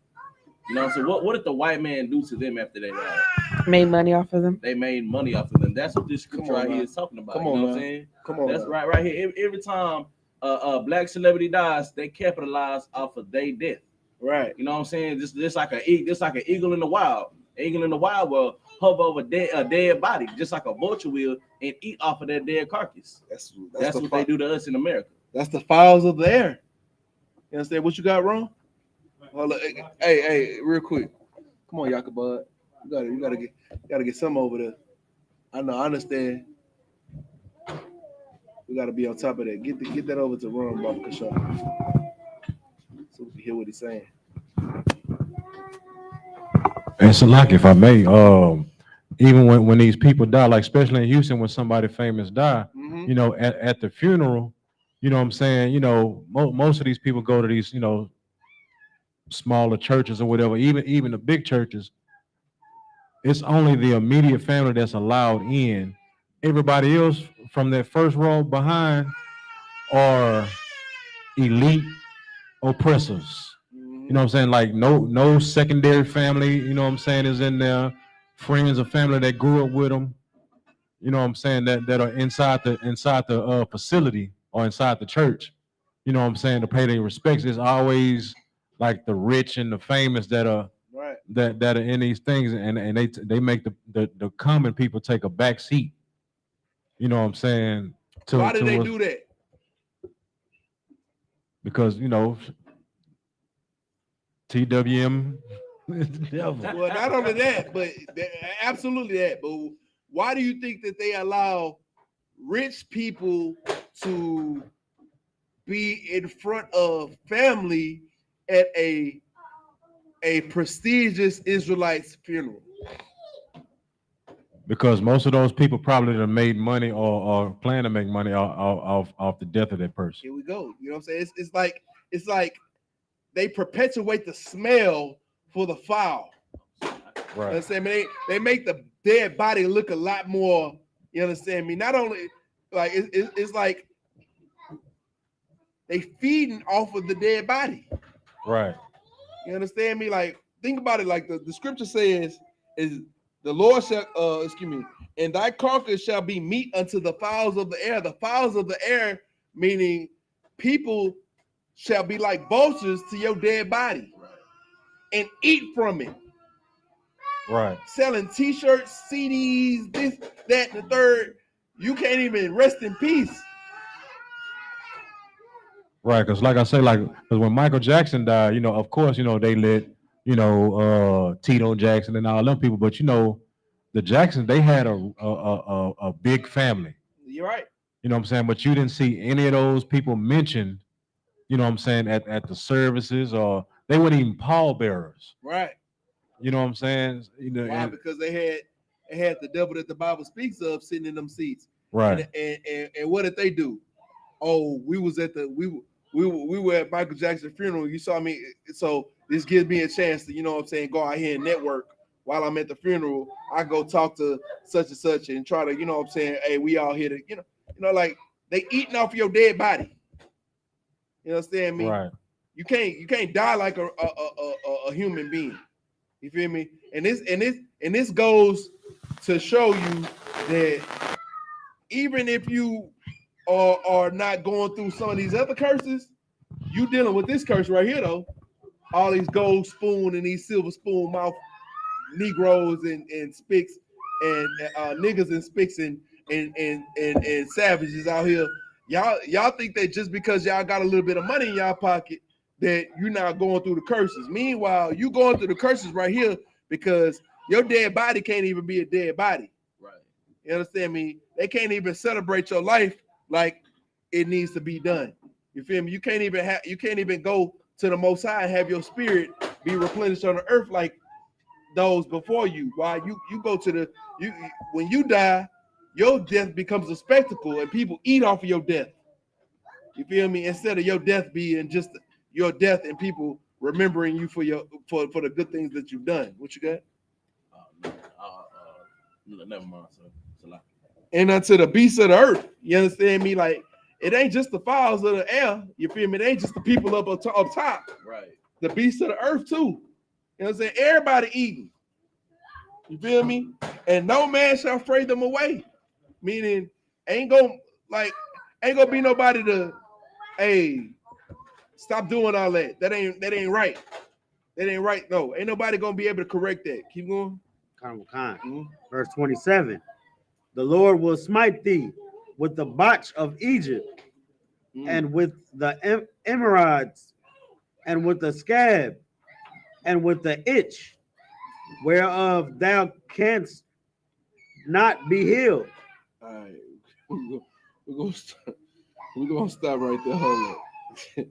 You know, so what did the white man do to them after they died? Made money off of them. They made money off of them. That's what this scripture right here is talking about. You know what I'm saying? Come on, that's right here. Every time a black celebrity dies, they capitalize off of their death. Right. You know what I'm saying? Just like an eagle in the wild. An eagle in the wild will hover over a dead body, just like a vulture will, and eat off of that dead carcass. That's what they do to us in America. That's the fowls of the air. You understand what you got wrong? Well, hey, real quick. Come on, Yaka Bud. You gotta get some over there. I know, I understand. We gotta be on top of that. Get that over to Ron Baba Kashaw. So we can hear what he's saying. And so, like, if I may, even when these people die, like especially in Houston, when somebody famous die, you know, at the funeral, you know what I'm saying, you know, most of these people go to these, you know, smaller churches or whatever, even the big churches. It's only the immediate family that's allowed in. Everybody else from that first row behind are elite oppressors. You know what I'm saying? Like no secondary family, you know what I'm saying, is in there. Friends or family that grew up with them, you know what I'm saying, that are inside the facility or inside the church, you know what I'm saying, to pay their respects. It's always like the rich and the famous that are that are in these things, and they make the common people take a back seat. You know what I'm saying? Why do they do that? Because, you know, TWM. Well, not only that, but absolutely that. But why do you think that they allow rich people to be in front of family at a prestigious Israelite funeral? Because most of those people probably have made money or plan to make money off the death of that person. Here we go. You know what I'm saying? It's like they perpetuate the smell for the foul. Right. You understand me? They make the dead body look a lot more. You understand me? Not only like it's like they feeding off of the dead body. Right. You understand me? Like, think about it. Like the scripture says, is the Lord shall and thy carcass shall be meat unto the fowls of the air. The fowls of the air, meaning people shall be like vultures to your dead body and eat from it. Right. Selling t-shirts, CDs, this, that, and the third. You can't even rest in peace. Right, because like I say, because when Michael Jackson died, you know, of course, you know, they let, you know, Tito Jackson and all them people, but you know, the Jacksons, they had a big family. You're right. You know what I'm saying? But you didn't see any of those people mentioned, you know what I'm saying, at the services, or they weren't even pallbearers. Right. You know what I'm saying? You know, why? Because they had the devil that the Bible speaks of sitting in them seats. Right. And what did they do? Oh, we were at Michael Jackson's funeral. You saw me. So this gives me a chance to, you know what I'm saying, go out here and network while I'm at the funeral. I go talk to such and such and try to, you know what I'm saying, hey, we all here to, you know, like they eating off your dead body. You understand me? Right. You can't die like a human being. You feel me? And this goes to show you that even if you are not going through some of these other curses, you dealing with this curse right here though. All these gold spoon and these silver spoon mouth Negroes and spicks and niggas and spicks and savages out here. Y'all think that just because y'all got a little bit of money in y'all pocket that you're not going through the curses. Meanwhile, you going through the curses right here because your dead body can't even be a dead body. Right. You understand me? They can't even celebrate your life like it needs to be done. You feel me? You can't even go to the Most High and have your spirit be replenished on the earth like those before you. Why you go to when you die, your death becomes a spectacle and people eat off of your death. You feel me? Instead of your death being just your death and people remembering you for the good things that you've done. What you got? Never mind, sir. And unto the beasts of the earth. You understand me? Like, it ain't just the fowls of the air. You feel me? It ain't just the people up top. Right. The beasts of the earth too. You know what I'm saying? Everybody eating. You feel me? And no man shall fray them away. Meaning, ain't gonna be nobody to, hey, stop doing all that. That ain't right. That ain't right. No, ain't nobody gonna be able to correct that. Keep going. Verse 27. The Lord will smite thee with the botch of Egypt, and with the emerods, and with the scab, and with the itch, whereof thou canst not be healed. All right, we're gonna stop right there. Hold up. The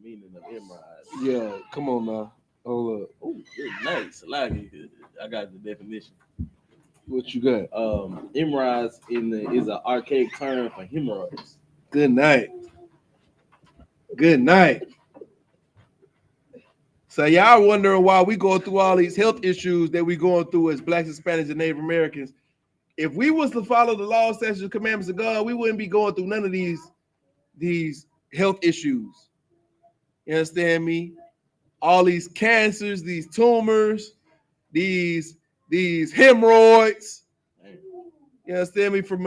meaning of emerald. Yeah, come on now. Hold up. Oh, nice. I got the definition. What you got? Emeralds is an archaic term for hemorrhoids. Good night. Good night. So y'all wondering why we going through all these health issues that we going through as Blacks, Hispanics, and Native Americans. If we was to follow the laws, statutes, and commandments of God, we wouldn't be going through none of these health issues. You understand me? All these cancers, these tumors, these hemorrhoids. You understand me? From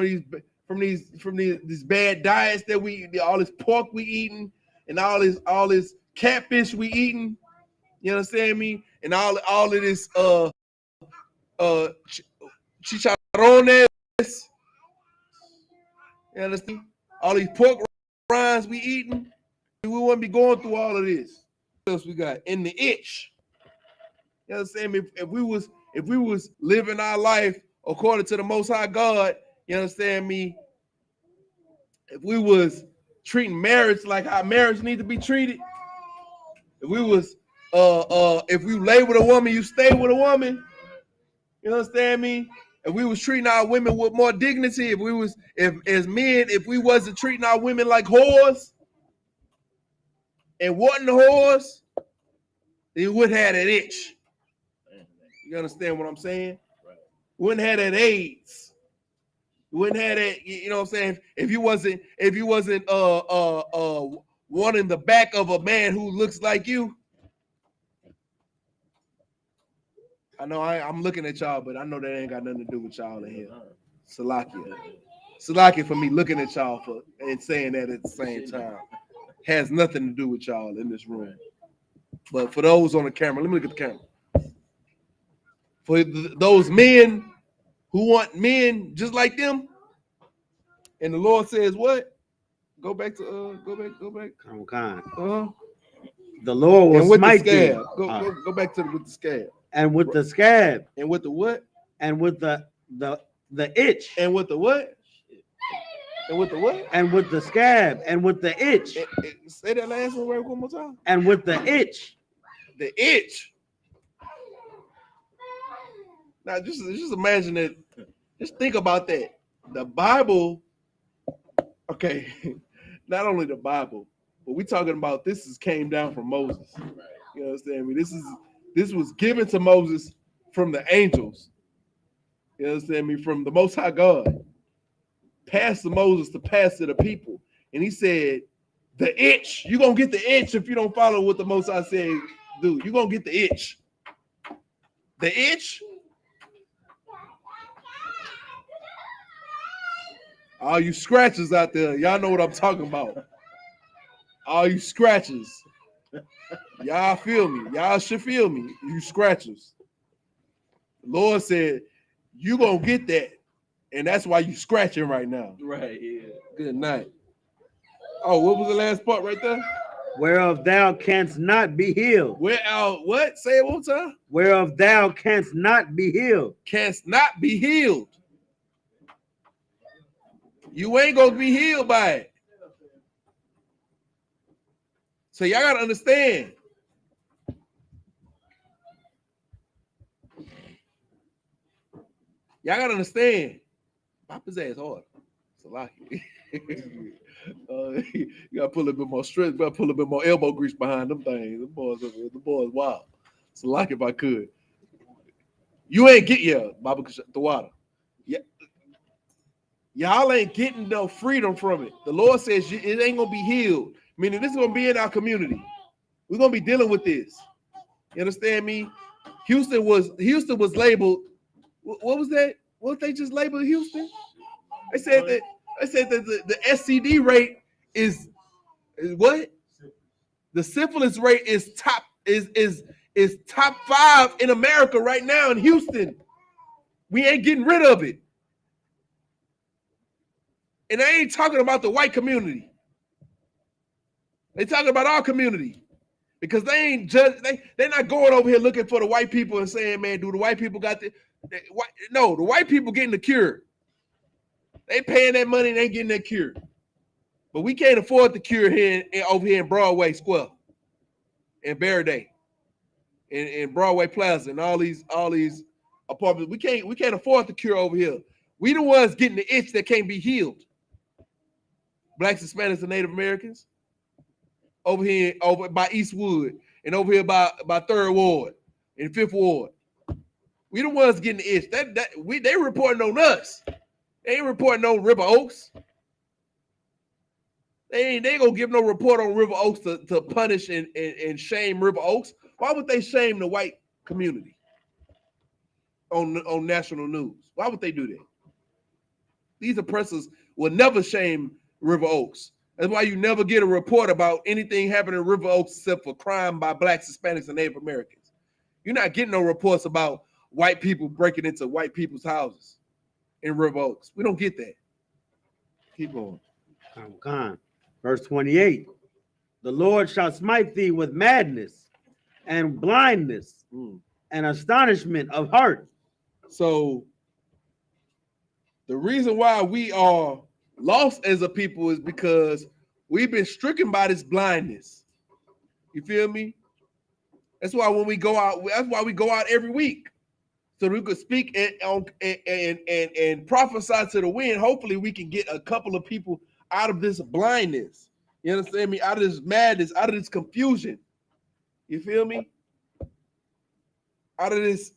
these bad diets that we eat, all this pork we eating, and all this catfish we eating. You understand me? And all of this chicharrones. You understand? All these pork rinds we eating. We wouldn't be going through all of this. What else we got? In the itch. You understand me? If we was living our life according to the Most High God, you understand me? If we was treating marriage like how marriage need to be treated, if we was if you lay with a woman, you stay with a woman. You understand me? If we was treating our women with more dignity, if we wasn't treating our women like whores and wasn't whores, then you wouldn't have that itch. You understand what I'm saying? Right. Wouldn't have that AIDS. You wouldn't have that, you know what I'm saying? If you wasn't wanting the back of a man who looks like you. I know I'm looking at y'all, but I know that ain't got nothing to do with y'all in here. Salakia for me looking at y'all and saying that at the same time. Has nothing to do with y'all in this room. But for those on the camera, let me look at the camera. For those men who want men just like them, and the Lord says what? Go back. The Lord will and with smite the thee. scab. Go back to with the scab. And with the scab. And with the what? And with the itch. And with the what? And with the what? And with the scab. And with the itch. Say that last one right one more time. And with the itch. The itch. Now just imagine that. Just think about that. The Bible. Okay, not only the Bible, but we talking about came down from Moses. You understand me? This was given to Moses from the angels. You understand me? From the Most High God. Passed to Moses to pass to the people. And he said, the itch, you're going to get the itch if you don't follow what the Most High said do. You're going to get the itch. The itch? All you scratches out there, y'all know what I'm talking about. All you scratches. Y'all feel me. Y'all should feel me. You scratchers. The Lord said, you going to get that. And that's why you scratching right now. Right, yeah. Good night. Oh, what was the last part right there? Whereof thou canst not be healed. What? Say it one time. Whereof thou canst not be healed. Canst not be healed. You ain't going to be healed by it. So y'all got to understand. Y'all got to understand. Pop his ass hard. Salaki. You got to put a little bit more strength. You got to put a little bit more elbow grease behind them things. The boys wild. Salaki if I could. You ain't get Baba the water. Yeah. Y'all ain't getting no freedom from it. The Lord says it ain't going to be healed. Meaning this is going to be in our community. We're going to be dealing with this. You understand me? Houston was labeled. What was that? What they just labeled Houston? They said that the STD rate is what? The syphilis rate is top top 5 in America right now in Houston. We ain't getting rid of it. And I ain't talking about the white community. They talking about our community. Because they ain't they're not going over here looking for the white people and saying, man, do the white people got the no, the white people getting the cure. They paying that money and they getting that cure. But we can't afford the cure here over here in Broadway Square, in Barraday, in Broadway Plaza, and all these apartments. We can't afford the cure over here. We the ones getting the itch that can't be healed. Blacks, Hispanics, and Native Americans. Over here, over by Eastwood, and over here by 3rd Ward and 5th Ward. We the ones getting the itch. They reporting on us. They ain't reporting on River Oaks. They ain't gonna give no report on River Oaks to punish and shame River Oaks. Why would they shame the white community on national news? Why would they do that? These oppressors will never shame River Oaks. That's why you never get a report about anything happening in River Oaks except for crime by Blacks, Hispanics, and Native Americans. You're not getting no reports about white people breaking into white people's houses in River Oaks. We don't get that. Keep going. Verse 28. The Lord shall smite thee with madness and blindness and astonishment of heart. So the reason why we are lost as a people is because we've been stricken by this blindness. You feel me? That's why when we go out, that's why we go out every week. So we could speak and prophesy to the wind. Hopefully we can get a couple of people out of this blindness. You understand me? Out of this madness, out of this confusion. You feel me? Out of this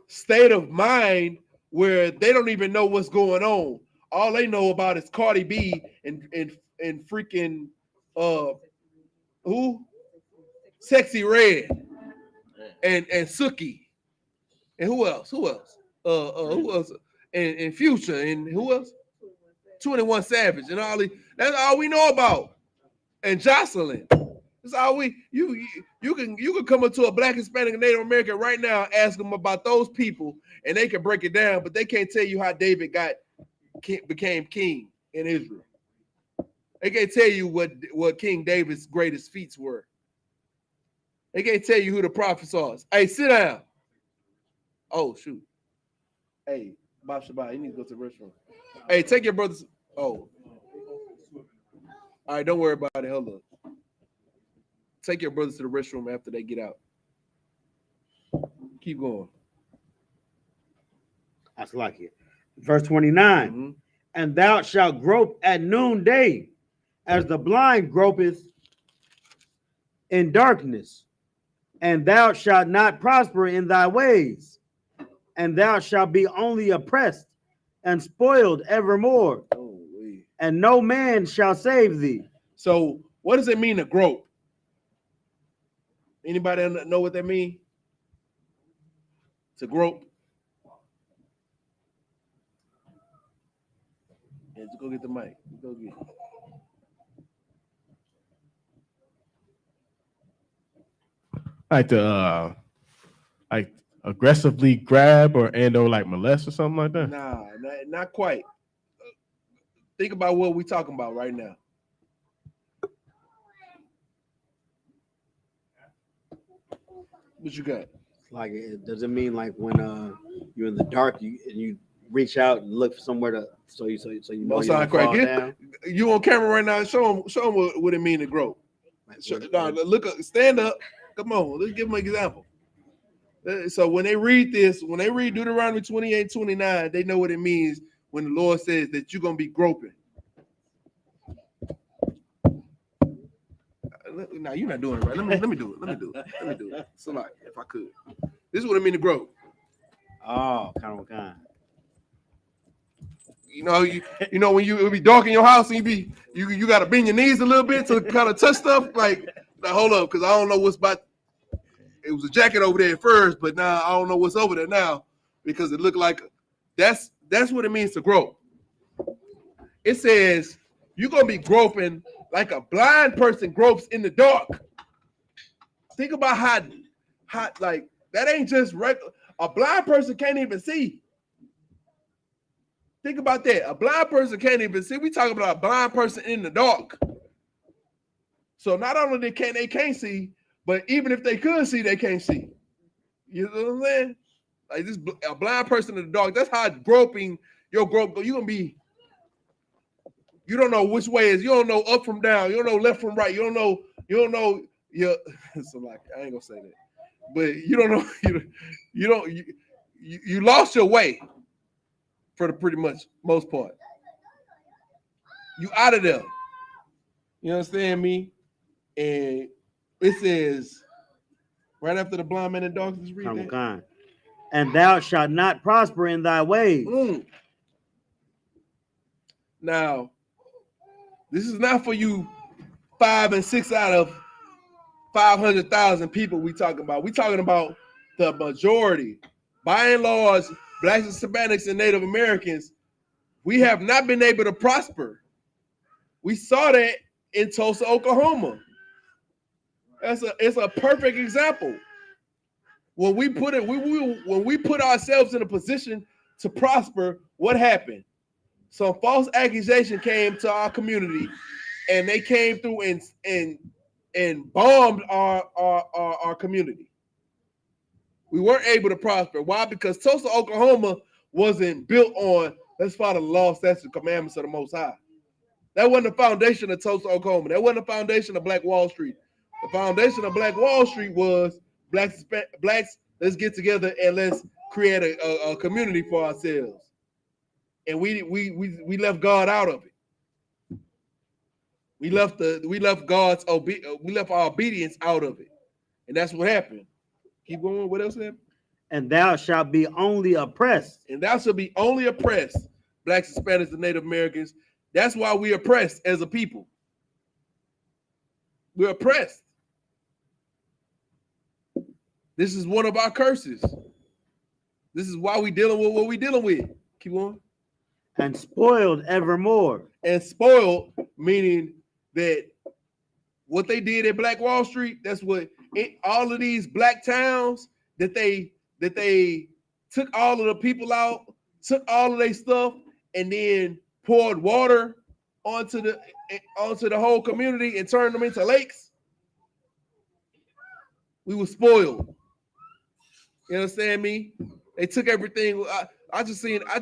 state of mind where they don't even know what's going on. All they know about is Cardi B and freaking who? Sexy Red and Suki. And who else? Who else? And Future and who else? 21 Savage and all these. That's all we know about. And Jocelyn. That's all you can come up to a Black, Hispanic, and Native American right now and ask them about those people, and they can break it down, but they can't tell you how David became king in Israel. They can't tell you what King David's greatest feats were. They can't tell you who the prophets are. Hey, sit down. Oh, shoot. Hey, Bob Shabbat, you need to go to the restroom. Hey, take your brothers. Oh. All right, don't worry about it. Hold up. Take your brothers to the restroom after they get out. Keep going. That's like it. Verse 29. And thou shalt grope at noonday, as the blind gropeth in darkness, and thou shalt not prosper in thy ways, and thou shalt be only oppressed and spoiled evermore, and no man shall save thee. So what does it mean to grope? Anybody know what that means? To grope? Yeah, just go get the mic. Go get it. Like aggressively grab or like molest or something like that? Nah, not quite. Think about what we're talking about right now. What you got? Like, does it mean like when you're in the dark, you reach out and look for somewhere to so you know you don't fall down? You on camera right now? Show them what it mean to grope. Look up, stand up. Come on, let's give them an example. So when they read this, when they read Deuteronomy 28:29, they know what it means when the Lord says that you're gonna be groping. No, you're not doing it right. Let me do it. So like, if I could, this is what I mean to grope. Oh, kind. You know when you it'll be dark in your house and you gotta bend your knees a little bit to kind of touch stuff. Like Now hold up, because I don't know what's about. It was a jacket over there at first, but now I don't know what's over there now because it looked like that's what it means to grope. It says you're gonna be groping like a blind person gropes in the dark. Think about how like that ain't just regular. A blind person can't even see. Think about that. A blind person can't even see. We talking about a blind person in the dark. So not only they can't see, but even if they could see, they can't see. You know what I'm saying? Like this, a blind person in the dark. That's how groping your grope. You're gonna be. You don't know which way is. You don't know up from down. You don't know left from right. You don't know. Your. So like I ain't gonna say that, but you don't know. You lost your way. For the pretty much most part, you out of there. You understand me? And it says right after the blind man in darkness, read that. And thou shalt not prosper in thy ways. Now, this is not for you 5 and 6 out of 500,000 people we talking about. We talking about the majority. By and large, Blacks and Hispanics and Native Americans, we have not been able to prosper. We saw that in Tulsa, Oklahoma. It's a perfect example. When we put ourselves in a position to prosper, what happened? Some false accusation came to our community, and they came through and bombed our community. We weren't able to prosper. Why? Because Tulsa, Oklahoma wasn't built on let's follow the law, statutes, and commandments of the Most High. That wasn't the foundation of Tulsa, Oklahoma. That wasn't the foundation of Black Wall Street. The foundation of Black Wall Street was blacks. Let's get together and let's create a community for ourselves. And we left God out of it. We left our obedience out of it, and that's what happened. Keep going. What else happened? And thou shalt be only oppressed. And thou shalt be only oppressed. Blacks, Hispanics, and Native Americans. That's why we're oppressed as a people. We're oppressed. This is one of our curses. This is why we're dealing with what we're dealing with. Keep going. And spoiled evermore. And spoiled, meaning that what they did at Black Wall Street, that's what all of these black towns that they took all of the people out, took all of their stuff, and then poured water onto the whole community and turned them into lakes. We were spoiled. You understand me? They took everything. I just seen a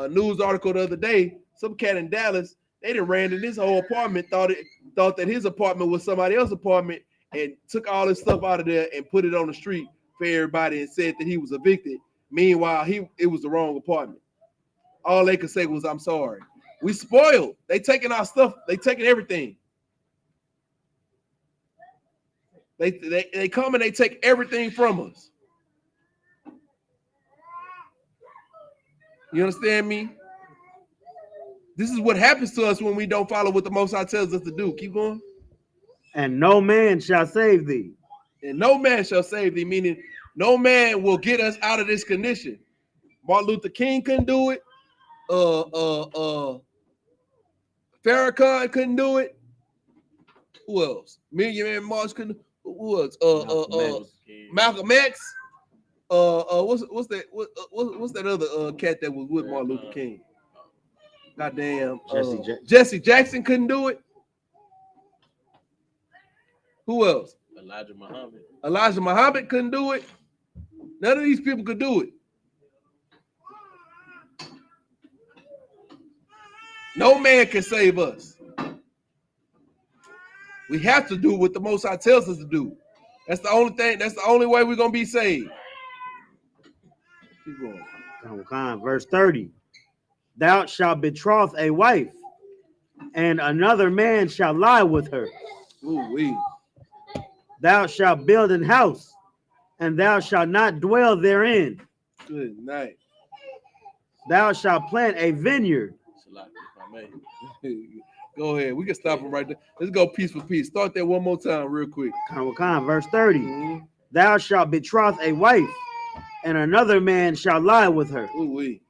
news article the other day. Some cat in Dallas, they done ran in his whole apartment, thought that his apartment was somebody else's apartment, and took all his stuff out of there and put it on the street for everybody and said that he was evicted. Meanwhile, it was the wrong apartment. All they could say was, "I'm sorry." We spoiled. They taking our stuff. They taking everything. They come and they take everything from us. You understand me? This is what happens to us when we don't follow what the Most High tells us to do. Keep going. And no man shall save thee. And no man shall save thee, meaning no man will get us out of this condition. Martin Luther King couldn't do it. Farrakhan couldn't do it. Who else? Million Man March couldn't. Who else? Malcolm X. What's that other cat that was with Martin Luther King? Goddamn. Jesse Jackson couldn't do it. Who else? Elijah Muhammad couldn't do it. None of these people could do it. No man can save us. We have to do what the Most High tells us to do. That's the only thing. That's the only way we're gonna be saved. Keep going. Verse 30. Thou shalt betroth a wife, and another man shall lie with her. Ooh-wee. Thou shalt build an house, and thou shalt not dwell therein. Good night. Thou shalt plant a vineyard. Go ahead. We can stop him right there. Let's go piece for piece. Start that one more time real quick. Verse 30. Mm-hmm. Thou shalt betroth a wife, and another man shall lie with her. Ooh-wee.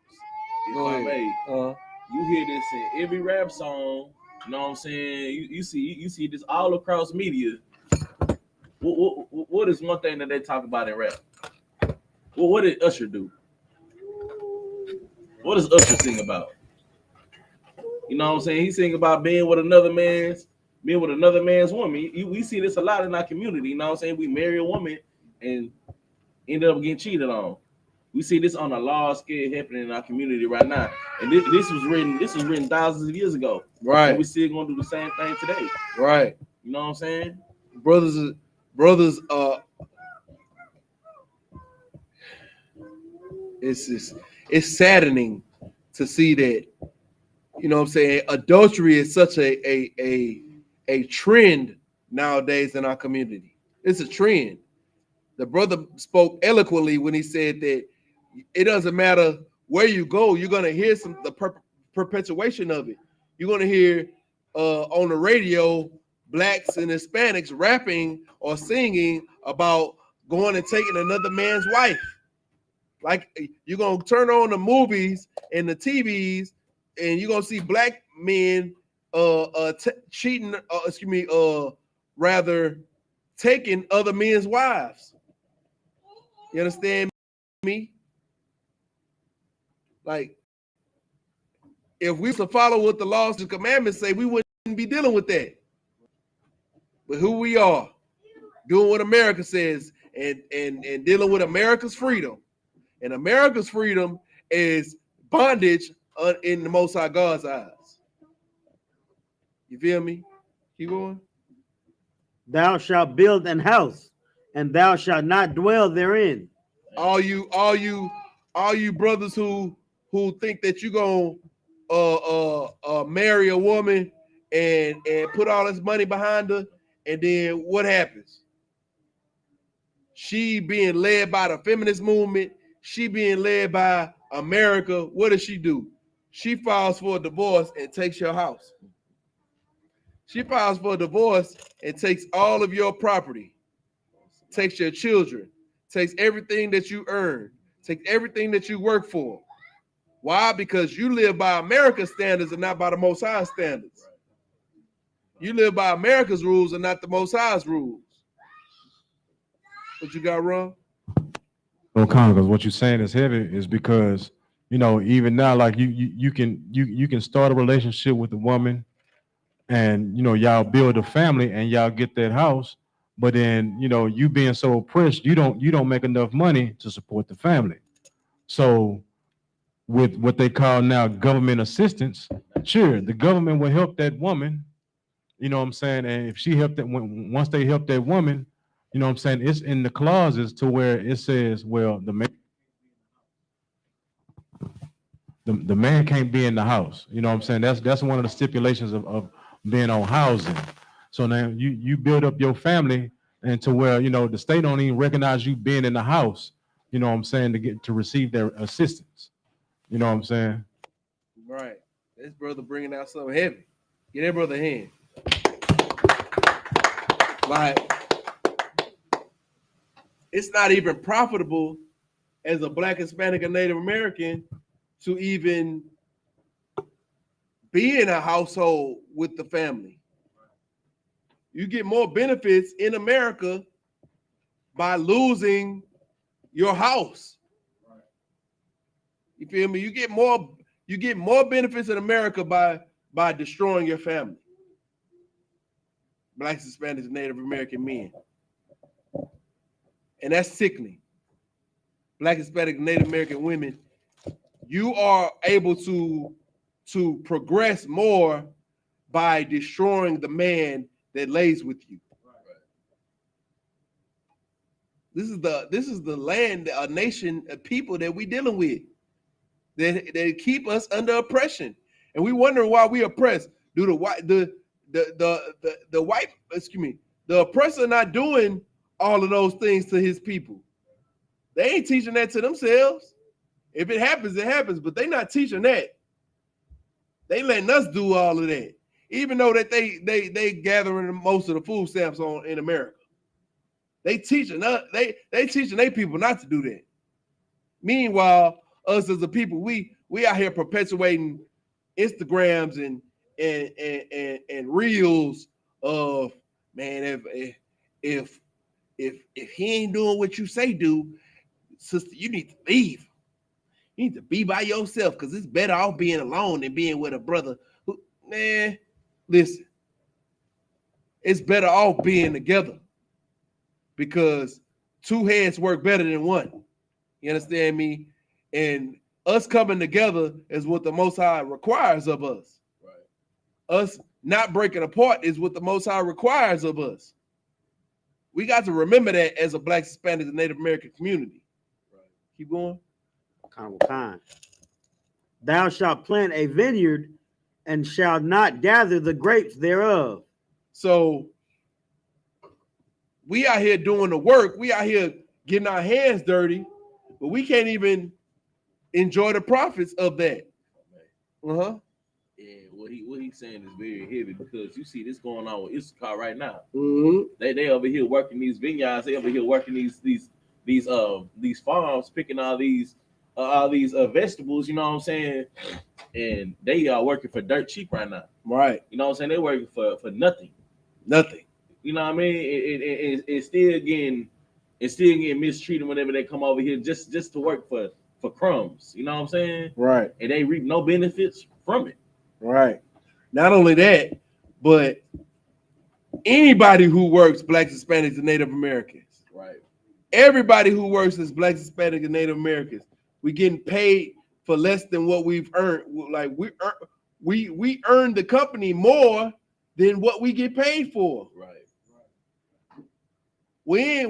Go ahead. You hear this in every rap song. You know what I'm saying? You see this all across media. What is one thing that they talk about in rap? What did Usher do? What does Usher sing about? You know what I'm saying? He sing about being with another man's woman. We see this a lot in our community. You know what I'm saying? We marry a woman and end up getting cheated on. We see this on a large scale happening in our community right now. And this was written thousands of years ago. Right. And we still gonna do the same thing today. Right. You know what I'm saying? Brothers, it's saddening to see that, you know what I'm saying, adultery is such a trend nowadays in our community. It's a trend. The brother spoke eloquently when he said that it doesn't matter where you go, you're gonna hear the perpetuation of it. You're gonna hear on the radio blacks and Hispanics rapping or singing about going and taking another man's wife. Like, you're gonna turn on the movies and the TVs, and you're gonna see black men cheating, rather taking other men's wives. You understand me? Like, if we were to follow what the laws and commandments say, we wouldn't be dealing with that. But who we are, doing what America says, and dealing with America's freedom. And America's freedom is bondage in the Most High God's eyes. You feel me? Keep going. Thou shalt build an house, and thou shalt not dwell therein. All you brothers who think that you're gonna marry a woman and put all this money behind her, and then what happens? She being led by the feminist movement, she being led by America. What does she do? She files for a divorce and takes your house. She files for a divorce and takes all of your property, takes your children, takes everything that you earn, takes everything that you work for. Why? Because you live by America's standards and not by the Most High standards. You live by America's rules and not the Most High's rules. What you got wrong? No, because what you're saying is heavy is because, you know, even now, like you can start a relationship with a woman, and you know y'all build a family and y'all get that house, but then you know you being so oppressed, you don't make enough money to support the family. So with what they call now government assistance, sure, the government will help that woman. You know what I'm saying? And if she helped that, once they help that woman, you know what I'm saying, it's in the clauses to where it says, well, the man can't be in the house. You know what I'm saying? That's one of the stipulations of being on housing. So now you build up your family, and to where, you know, the state don't even recognize you being in the house, you know what I'm saying, to receive their assistance. You know what I'm saying? Right. This brother bringing out something heavy. Get that brother a hand. Like, it's not even profitable as a Black, Hispanic, and Native American to even be in a household with the family. You get more benefits in America by losing your house. You feel me? You get more benefits in America by destroying your family. Blacks, Hispanics, and Native American men. And that's sickening. Black, Hispanic, and Native American women, you are able to progress more by destroying the man that lays with you. This is the land, a nation, a people that we dealing with that keep us under oppression, and we wonder why we oppressed. Do the oppressor not doing all of those things to his people? They ain't teaching that to themselves. If it happens, it happens, but they not teaching that. They letting us do all of that. even though that they gathering most of the food stamps in America. They teaching their people not to do that. Meanwhile, us as a people, we out here perpetuating Instagrams and reels of, man, if he ain't doing what you say do, sister, you need to leave. You need to be by yourself because it's better off being alone than being with a brother who, man, listen, it's better off being together because two heads work better than one. You understand me? And us coming together is what the Most High requires of us. Right. Us not breaking apart is what the Most High requires of us. We got to remember that as a Black, Hispanic, and Native American community. Right. Keep going. Kind. Thou shalt plant a vineyard and shalt not gather the grapes thereof. So we out here doing the work. We out here getting our hands dirty, but we can't even enjoy the profits of that. Yeah, what he's saying is very heavy because you see this going on with Isupk right now. Mm-hmm. They over here working these vineyards. They over here working these farms, picking all these vegetables. You know what I'm saying? And they are working for dirt cheap right now. Right. You know what I'm saying? They're working for nothing. Nothing. You know what I mean? It's still getting mistreated whenever they come over here just to work for crumbs. You know what I'm saying? Right. And they reap no benefits from it. Right. Not only that, but anybody who works, Blacks, Hispanics, and Native Americans. Right. Everybody who works as Blacks, Hispanics, and Native Americans, we getting paid for less than what we've earned. Like we earn the company more than what we get paid for. Right. We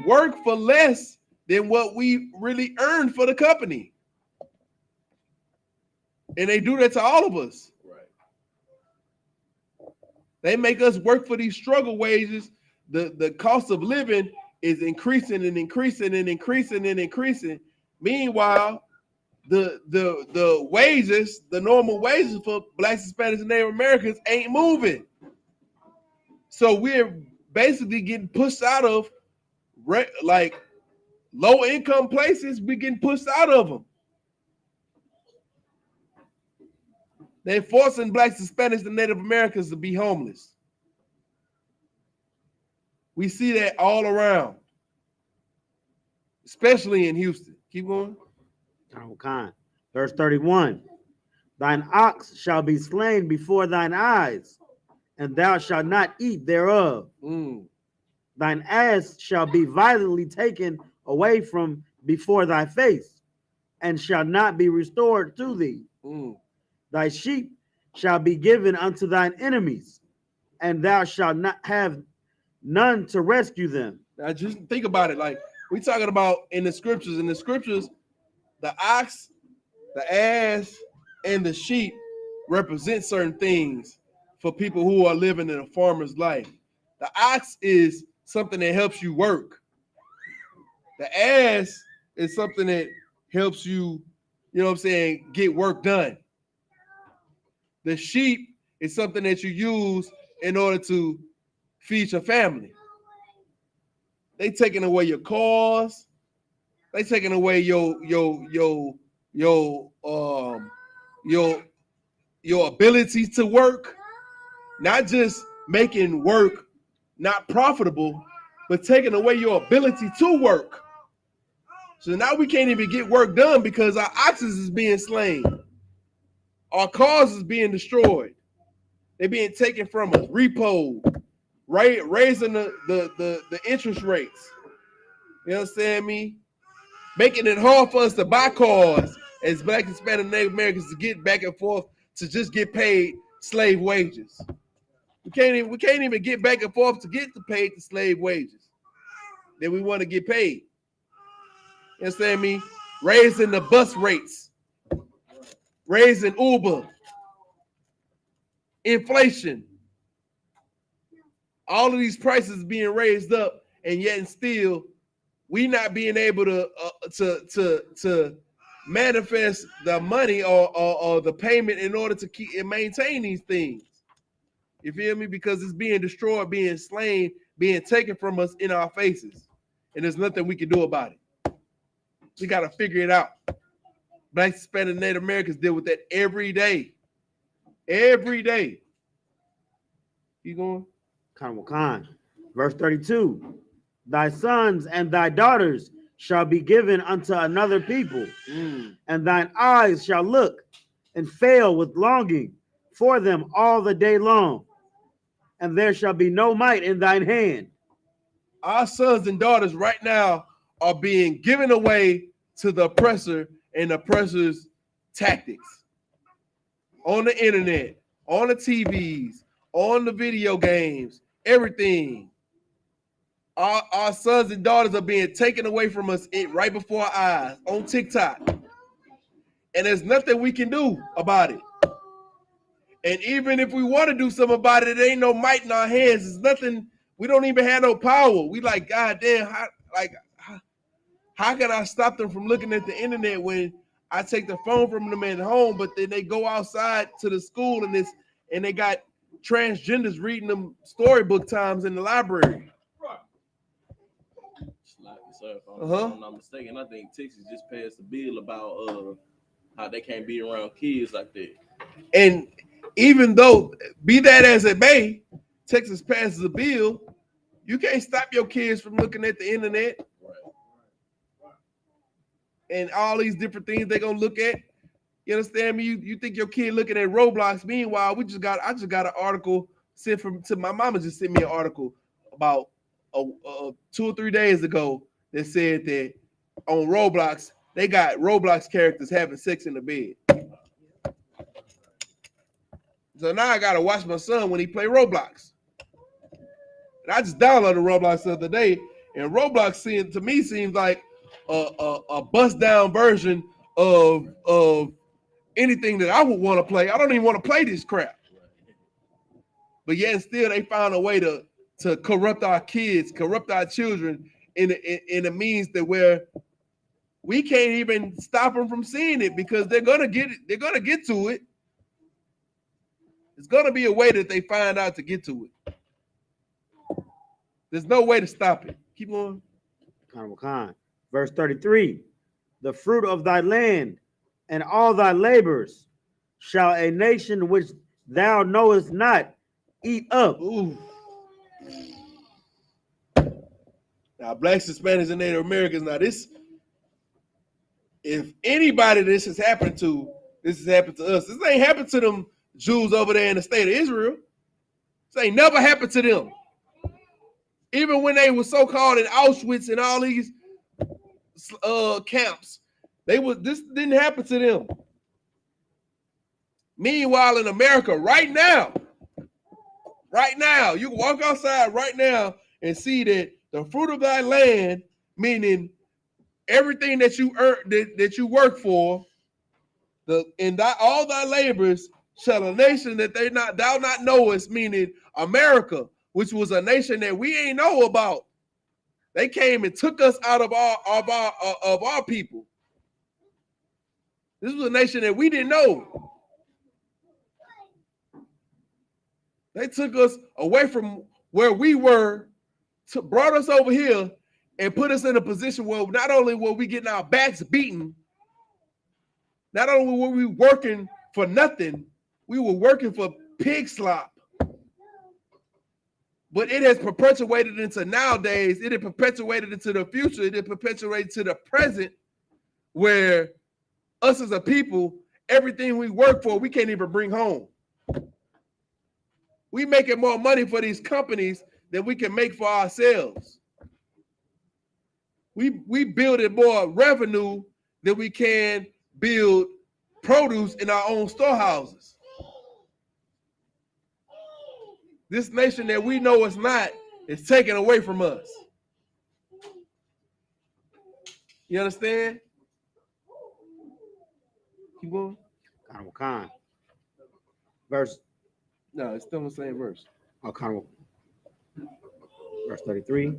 work for less than what we really earn for the company. And they do that to all of us. Right. They make us work for these struggle wages. The cost of living is increasing and increasing and increasing and increasing. Meanwhile, the wages, the normal wages for Blacks, Hispanics, and Native Americans ain't moving. So we're basically getting pushed out of like low income places. We're getting pushed out of them. They're forcing Blacks, Hispanics, and Native Americans to be homeless. We see that all around, especially in Houston. Keep going. Kind. Verse 31. Thine ox shall be slain before thine eyes, and thou shalt not eat thereof. Thine ass shall be violently taken away from before thy face, and shall not be restored to thee. Thy sheep shall be given unto thine enemies, and thou shalt not have none to rescue them. Now just think about it. Like we talking about in the scriptures. In the scriptures, the ox, the ass, and the sheep represent certain things for people who are living in a farmer's life. The ox is something that helps you work. The ass is something that helps you, you know what I'm saying, get work done. The sheep is something that you use in order to feed your family. They taking away your cars. They taking away your ability to work. Not just making work not profitable, but taking away your ability to work. So now we can't even get work done because our oxen is being slain. Our cars is being destroyed. They're being taken from us, repoed, raising the interest rates. You understand me? Making it hard for us to buy cars as Black, Hispanic, and Native Americans to get back and forth to just get paid slave wages. We can't even get back and forth to get paid the slave wages that we want to get paid. You understand me? Raising the bus rates, raising Uber, inflation. All of these prices being raised up, and yet and still we not being able to manifest the money or the payment in order to keep and maintain these things. You feel me? Because it's being destroyed, being slain, being taken from us in our faces. And there's nothing we can do about it. We got to figure it out. Black, Hispanic, Native Americans deal with that every day. Every day. You going? Khan. Verse 32. Thy sons and thy daughters shall be given unto another people, and thine eyes shall look and fail with longing for them all the day long, and there shall be no might in thine hand. Our sons and daughters right now are being given away to the oppressor and the oppressor's tactics on the internet, on the TVs, on the video games, everything. Our sons and daughters are being taken away from us right before our eyes on TikTok. And there's nothing we can do about it. And even if we want to do something about it, there ain't no might in our hands. There's nothing. We don't even have no power. We like, God damn, how can I stop them from looking at the internet when I take the phone from them at home, but then they go outside to the school and they got transgenders reading them storybook times in the library. So if I'm not mistaken, I think Texas just passed a bill about how they can't be around kids like that. And even though, be that as it may, Texas passes a bill, you can't stop your kids from looking at the internet. Right. And all these different things they're gonna look at. You understand me? You think your kid looking at Roblox. Meanwhile, I just got an article sent to my mama. Just sent me an article about 2 or 3 days ago that said that on Roblox they got Roblox characters having sex in the bed. So now I gotta watch my son when he play Roblox. And I just downloaded Roblox the other day, and Roblox seems like a bust down version of anything that I would want to play. I don't even want to play this crap. But yet still they found a way to corrupt our kids, corrupt our children in a means that where we can't even stop them from seeing it because they're gonna get it. They're gonna get to it. It's gonna be a way that they find out to get to it. There's no way to stop it. Keep going. Khan. Verse 33. The fruit of thy land and all thy labors shall a nation which thou knowest not eat up. Ooh. Now, blacks, Hispanics, and Native Americans. Now, this, if anybody this has happened to, this has happened to us. This ain't happened to them Jews over there in the state of Israel. This ain't never happened to them. Even when they were so-called in Auschwitz and all these camps, this didn't happen to them. Meanwhile, in America, right now, you can walk outside right now and see that the fruit of thy land, meaning everything that you earn, that you work for, all thy labors shall a nation that thou not knowest, meaning America, which was a nation that we ain't know about. They came and took us out of our people. This was a nation that we didn't know. They took us away from where we were, brought us over here, and put us in a position where not only were we getting our backs beaten, not only were we working for nothing, we were working for pig slop. But it has perpetuated into nowadays, it has perpetuated into the future, it has perpetuated to the present, where us as a people, everything we work for, we can't even bring home. We making more money for these companies than we can make for ourselves. We building more revenue than we can build produce in our own storehouses. This nation that we know is not is taken away from us. You understand? Keep going. Khan. Verse. No, it's still the same verse. Verse 33.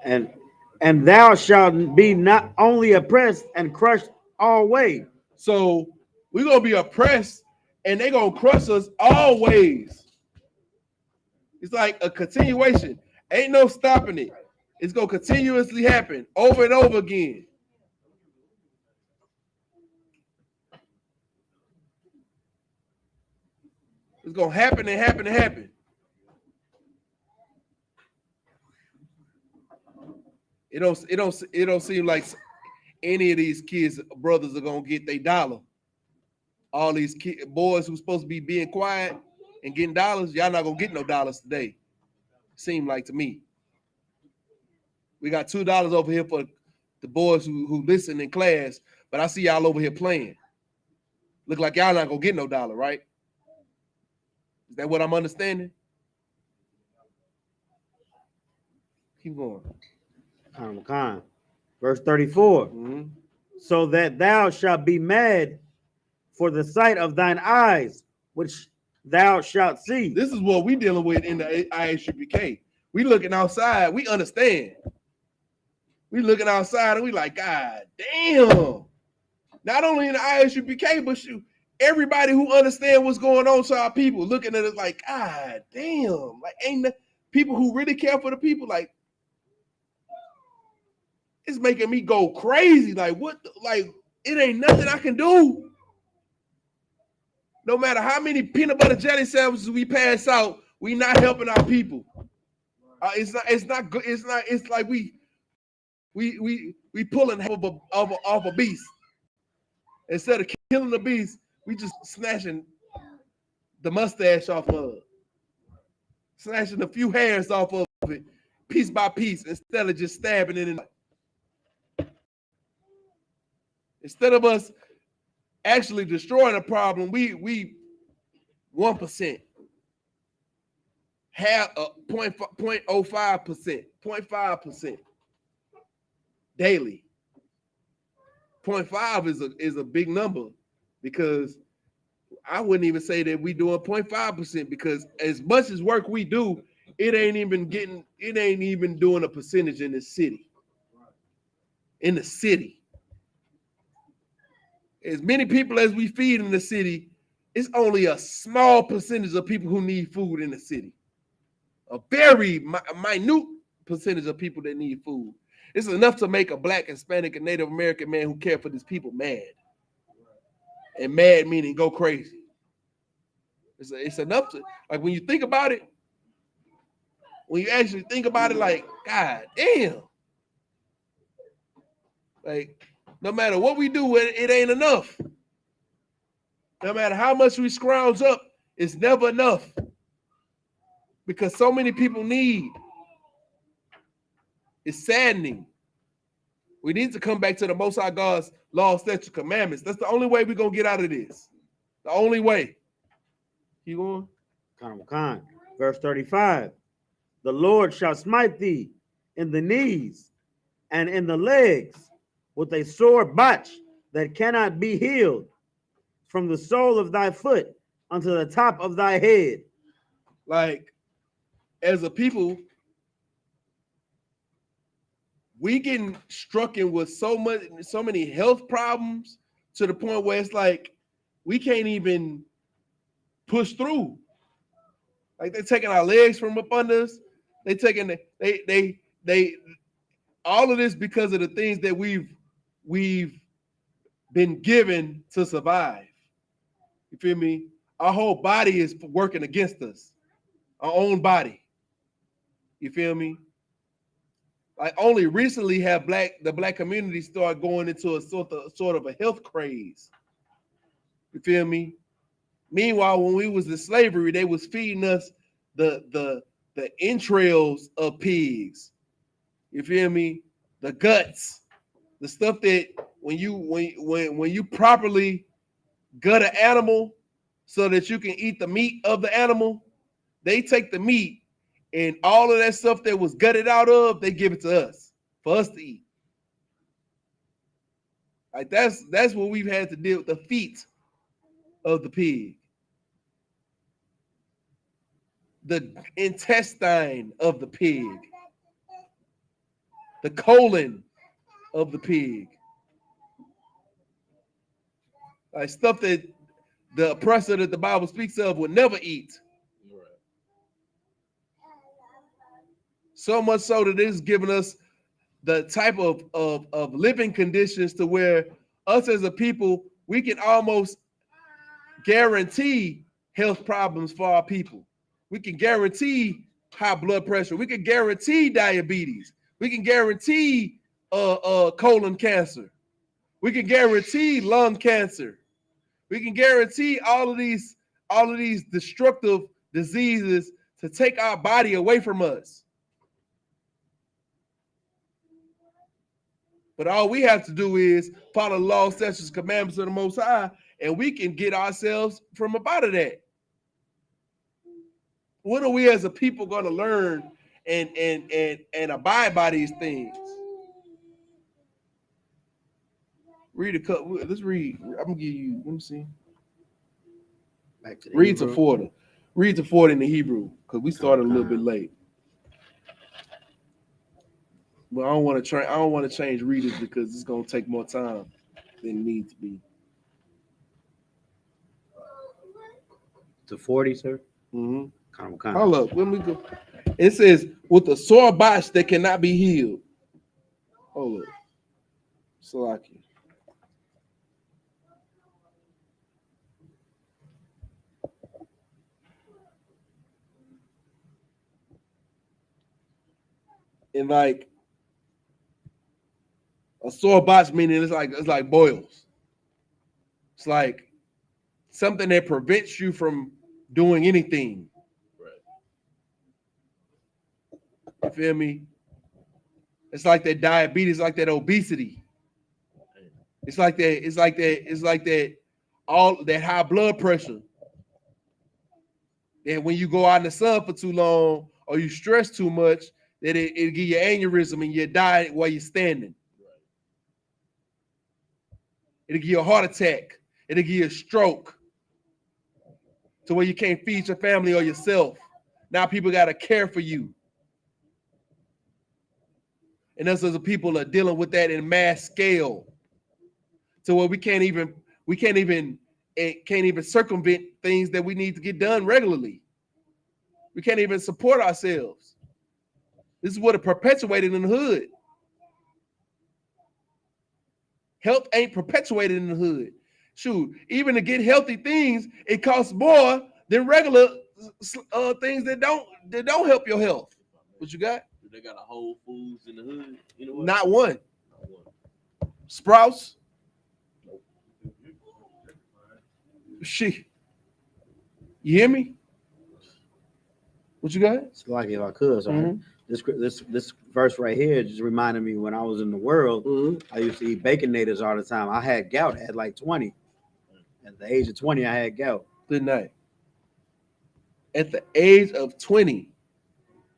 And thou shalt be not only oppressed and crushed always. So we're gonna be oppressed, and they're gonna crush us always. It's like a continuation. Ain't no stopping it. It's gonna continuously happen over and over again. It's gonna happen and happen and happen. It don't seem like any of these kids, brothers, are gonna get their dollar. All these boys who's supposed to be being quiet and getting dollars, y'all not gonna get no dollars today. Seem like to me. We got $2 over here for the boys who listen in class, but I see y'all over here playing. Look like y'all not gonna get no dollar, right? Is that what I'm understanding? Keep going. Verse 34. Mm-hmm. So that thou shalt be mad for the sight of thine eyes, which thou shalt see. This is what we dealing with in the I.S.U.P.K. We looking outside, we understand. We looking outside and we like, God damn. Not only in the I.S.U.P.K, but shoot, everybody who understand what's going on to our people looking at us like, God damn. Like, ain't the people who really care for the people, like, it's making me go crazy. Like, what? Like, it ain't nothing I can do. No matter how many peanut butter jelly sandwiches we pass out, we not helping our people. It's not good. It's like we pulling off a beast. Instead of killing the beast, we just snatching the mustache off of it, snatching a few hairs off of it, piece by piece, instead of just stabbing it in. Instead of us actually destroying a problem, we 1%, have a 0.05%, 0.5% daily. 0.5 is a big number, because I wouldn't even say that we doing 0.5%, because as much as work we do, it ain't even doing a percentage in the city. In the city. As many people as we feed in the city, it's only a small percentage of people who need food in the city. A very minute percentage of people that need food. It's enough to make a Black, Hispanic, and Native American man who care for these people mad. And mad meaning go crazy. It's enough to, like, when you think about it, when you actually think about it, like, God damn. Like, no matter what we do, it ain't enough. No matter how much we scrounge up, it's never enough. Because so many people need. It's saddening. We need to come back to the Most High God's law, statutes, commandments. That's the only way we're going to get out of this. The only way. Keep going. Verse 35. The Lord shall smite thee in the knees and in the legs with a sore botch that cannot be healed, from the sole of thy foot unto the top of thy head. Like, as a people, we getting struck in with so many health problems, to the point where it's like we can't even push through. Like, they're taking our legs from up under us. They taking they all of this because of the things that we've been given to survive. You feel me? Our whole body is working against us. Our own body. You feel me? Like, only recently have the black community started going into a sort of a health craze. You feel me? Meanwhile, when we was in slavery, they was feeding us the entrails of pigs. You feel me? The guts, the stuff that when you properly gut an animal so that you can eat the meat of the animal, they take the meat and all of that stuff that was gutted out of, they give it to us for us to eat. Like, that's what we've had to deal with, the feet of the pig, the intestine of the pig, the colon of the pig. like stuff that the oppressor that the Bible speaks of would never eat. Right. So much so that it's given us the type of living conditions to where us as a people, we can almost guarantee health problems for our people. We can guarantee high blood pressure. We can guarantee diabetes. We can guarantee colon cancer. We can guarantee lung cancer. We can guarantee all of these destructive diseases to take our body away from us. But all we have to do is follow the law, statutes, commandments of the Most High, and we can get ourselves from up out of that. When are we as a people going to learn and abide by these things? Read a couple. Let's read. I'm gonna give you. Let me see. Back to Read Hebrew. to 40. Read to 40 in the Hebrew because we started a little bit late. But I don't want to change readers because it's gonna take more time than it needs to be. To 40, sir. Mm-hmm. Kind Hold up. Let me go. It says with a sore botch that cannot be healed. Hold up. Salaki. And like a sore botch meaning it's like boils. It's like something that prevents you from doing anything. Right. You feel me? It's like that diabetes, like that obesity. It's like that all that high blood pressure. That when you go out in the sun for too long or you stress too much, that it'll give you aneurysm and you die while you're standing. It'll give you a heart attack. It'll give you a stroke to where you can't feed your family or yourself. Now people got to care for you. And us as a people are dealing with that in mass scale to where we can't even circumvent things that we need to get done regularly. We can't even support ourselves. This is what it perpetuated in the hood. Health ain't perpetuated in the hood. Shoot, even to get healthy things, it costs more than regular things that don't help your health. What you got? They got a Whole Foods in the hood. You know what? Not one. Not one. Sprouts. She. You hear me? What you got? It's like if I could. So this verse right here just reminded me when I was in the world, I used to eat baconators all the time. I had gout at like 20. At the age of 20, I had gout. Good night. At the age of 20,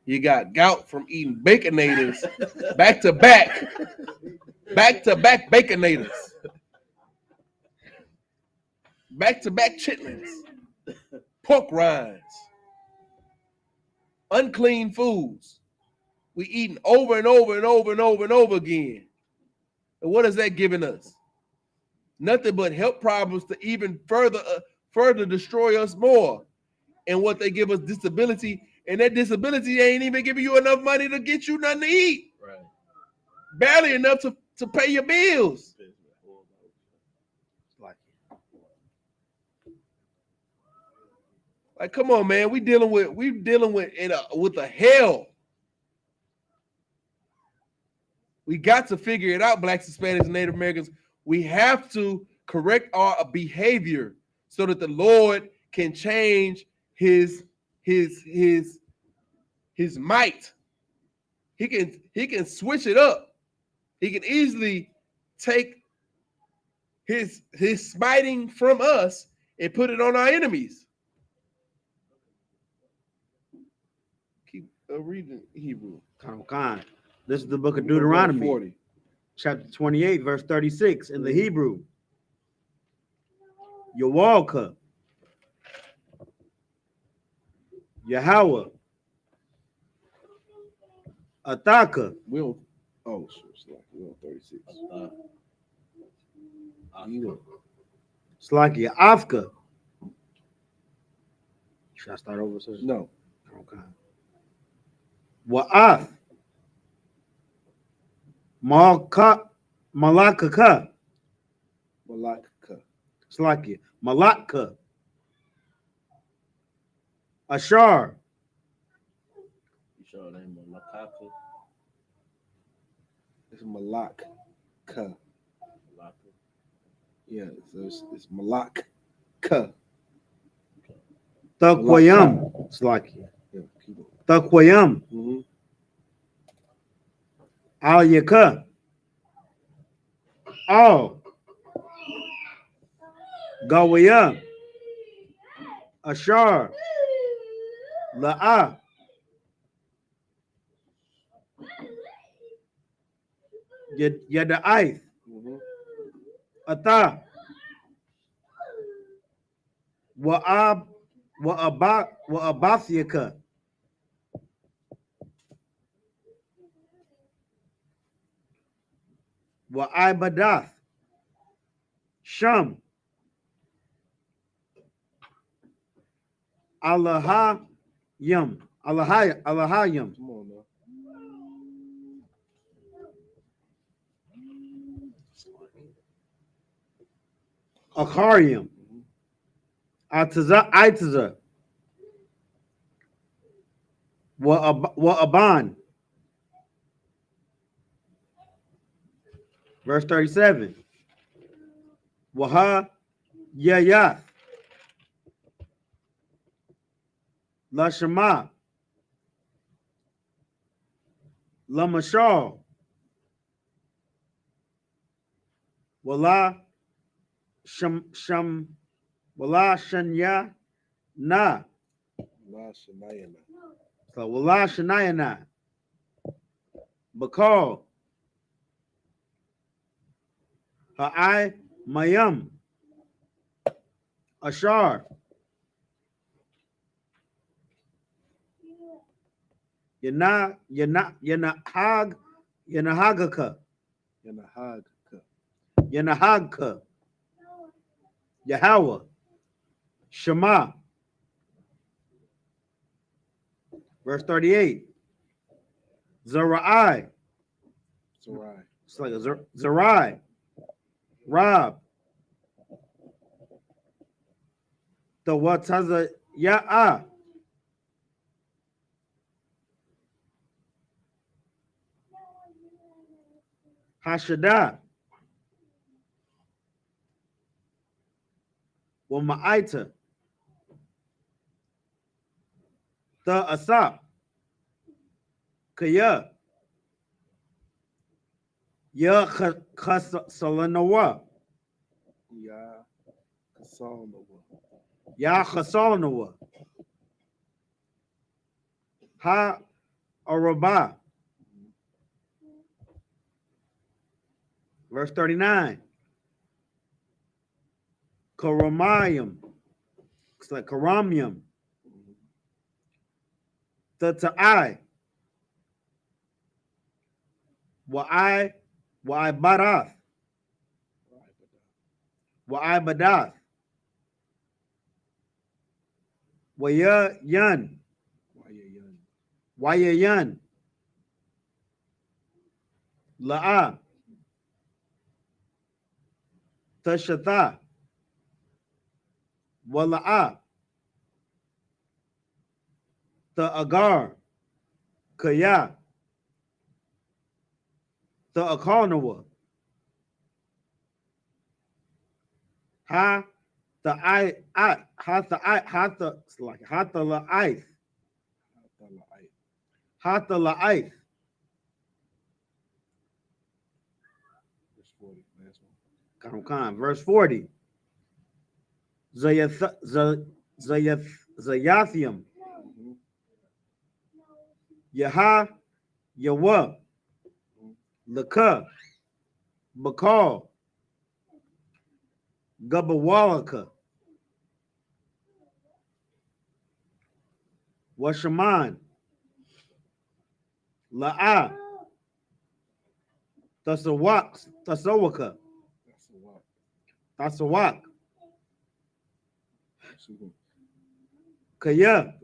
you got gout from eating baconators back to back baconators, back to back chitlins, pork rinds, unclean foods. We eating over and over and over and over and over again. And what is that giving us? Nothing but health problems to even further destroy us more. And what they give us disability, and that disability ain't even giving you enough money to get you nothing to eat. Right. Barely enough to pay your bills. Like, come on, man. We dealing with a hell. We got to figure it out, Blacks, Hispanics, and Native Americans. We have to correct our behavior so that the Lord can change his might. He can switch it up. He can easily take his smiting from us and put it on our enemies. Keep reading Hebrew. This is the book of Deuteronomy, chapter 28, verse 36 in the Hebrew. YAHANNA, Yahweh, Ataka. We on 36. Slakia Afka. Should I start over? Sir? No. Okay. Wa'ath. Malakaka. Malaka. Slakia. Malaka. Ashar. You sure it ain't Malaka? It's Malaka. Malaka. Yeah, so it's Malaka. Takwayam. Slakia. Yeah, keep it. Takwayam. Mm-hmm. Al Yaka. All. Gawaya. Ashar. La'a. Yada'aith. Mm-hmm. Ata. Wa'abathyaka. Wa'ibadath. Sham. Allahayam. Allahayam. Come on now. Akarium. Itaza. Wa'aban. Verse 37. Waha Yayath. Lashama. Lamashal. Wala Sham Wala Shanya Na. La Shanayana. So Wala Shanayana. Bakal. Ha'ai Mayam. Ashar. Yanahagaka. Yanahagka. Yahweh. Shema. Verse 38. Zerai. Sarai. It's like a Zerai. Rob. The Wataza Ya'a. Hashada. Wama'ita. The Asap. Kaya. Ya Khasalanawa. Ya Kasalnawa. Ya Khasalanawa. Ha Araba. Verse 39. Karamayim. It's like Karamium. The Ta'ai. Wa'ai Barath. Wa'ai Badath. Waya Yan. Waya Yan. La'a. Tashatha. Wala'a. The Agar. Kaya. The Akarnawa. Ha the la'ith. Hata la'ith. Verse 40. Zayathium. Yaha Yawa. Laka. Bakal. Gabawalaka. Washaman. La'a. Tasawaka. Tasawak. Kaya.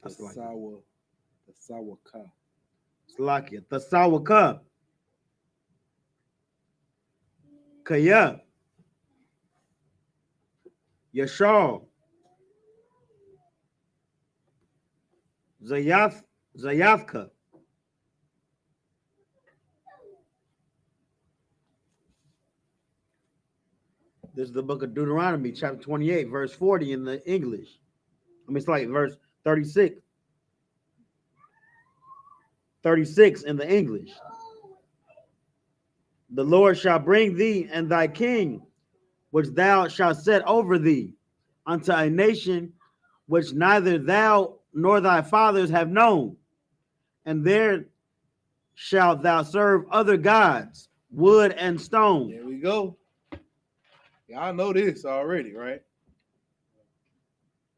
The sour ka. Salakia. The sour cup. Kaya. Yashal. Zayafka. This is the book of Deuteronomy, chapter 28, verse 40 in the English. I mean, it's like verse 36. 36 in the English. The Lord shall bring thee and thy king, which thou shalt set over thee, unto a nation which neither thou nor thy fathers have known. And there shalt thou serve other gods, wood and stone. There we go. Y'all know this already, right?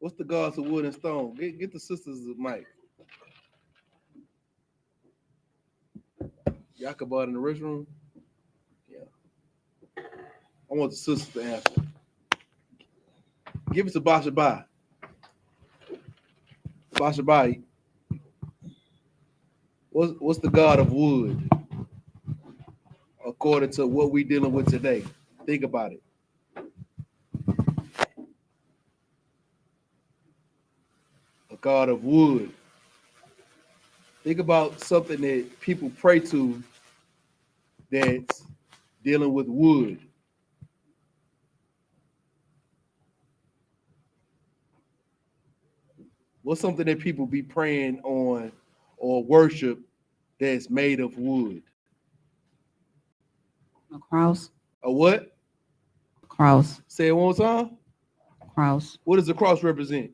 What's the gods of wood and stone? Get the sisters the mic. Y'all can in the restroom. Yeah. I want the sisters to answer. Give it to Bashabai. Bashabai. What's the god of wood? According to what we dealing with today. Think about it. A god of wood. Think about something that people pray to that's dealing with wood. What's something that people be praying on or worship that's made of wood? A cross. A what? Cross. Say it one more time. Cross. What does the cross represent?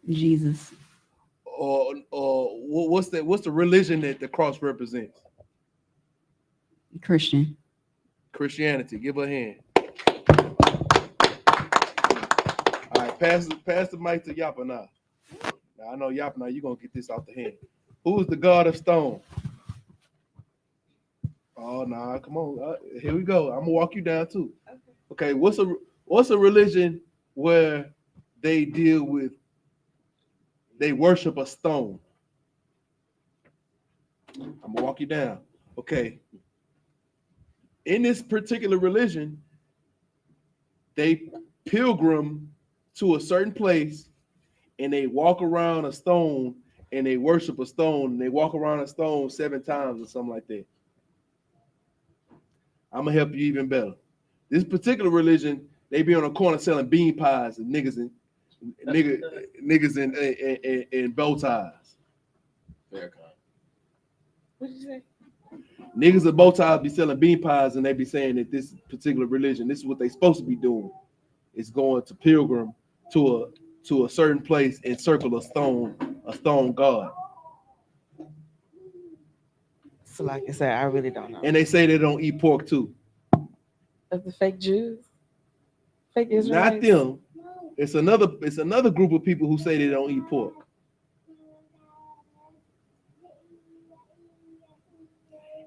Jesus. Or what's the religion that the cross represents? Christian. Christianity. Give her a hand. All right, pass the mic to YAHANNA. Now I know YAHANNA, you're gonna get this out the hand. Who is the god of stone? Oh nah, come on. Here we go. I'm gonna walk you down too. Okay, what's a religion where they worship a stone? I'm gonna walk you down. Okay. In this particular religion, they pilgrim to a certain place and they walk around a stone and they worship a stone and they walk around a stone 7 times or something like that. I'm gonna help you even better. This particular religion, they be on a corner selling bean pies and niggas in bow ties. Fair comment. What did you say? Niggas in bow ties be selling bean pies and they be saying that this particular religion, this is what they supposed to be doing. It's going to pilgrim to a certain place and circle a stone god. So like I said, I really don't know. And they say they don't eat pork too. Of the fake Jews? Fake Israelites? Not them. It's another group of people who say they don't eat pork.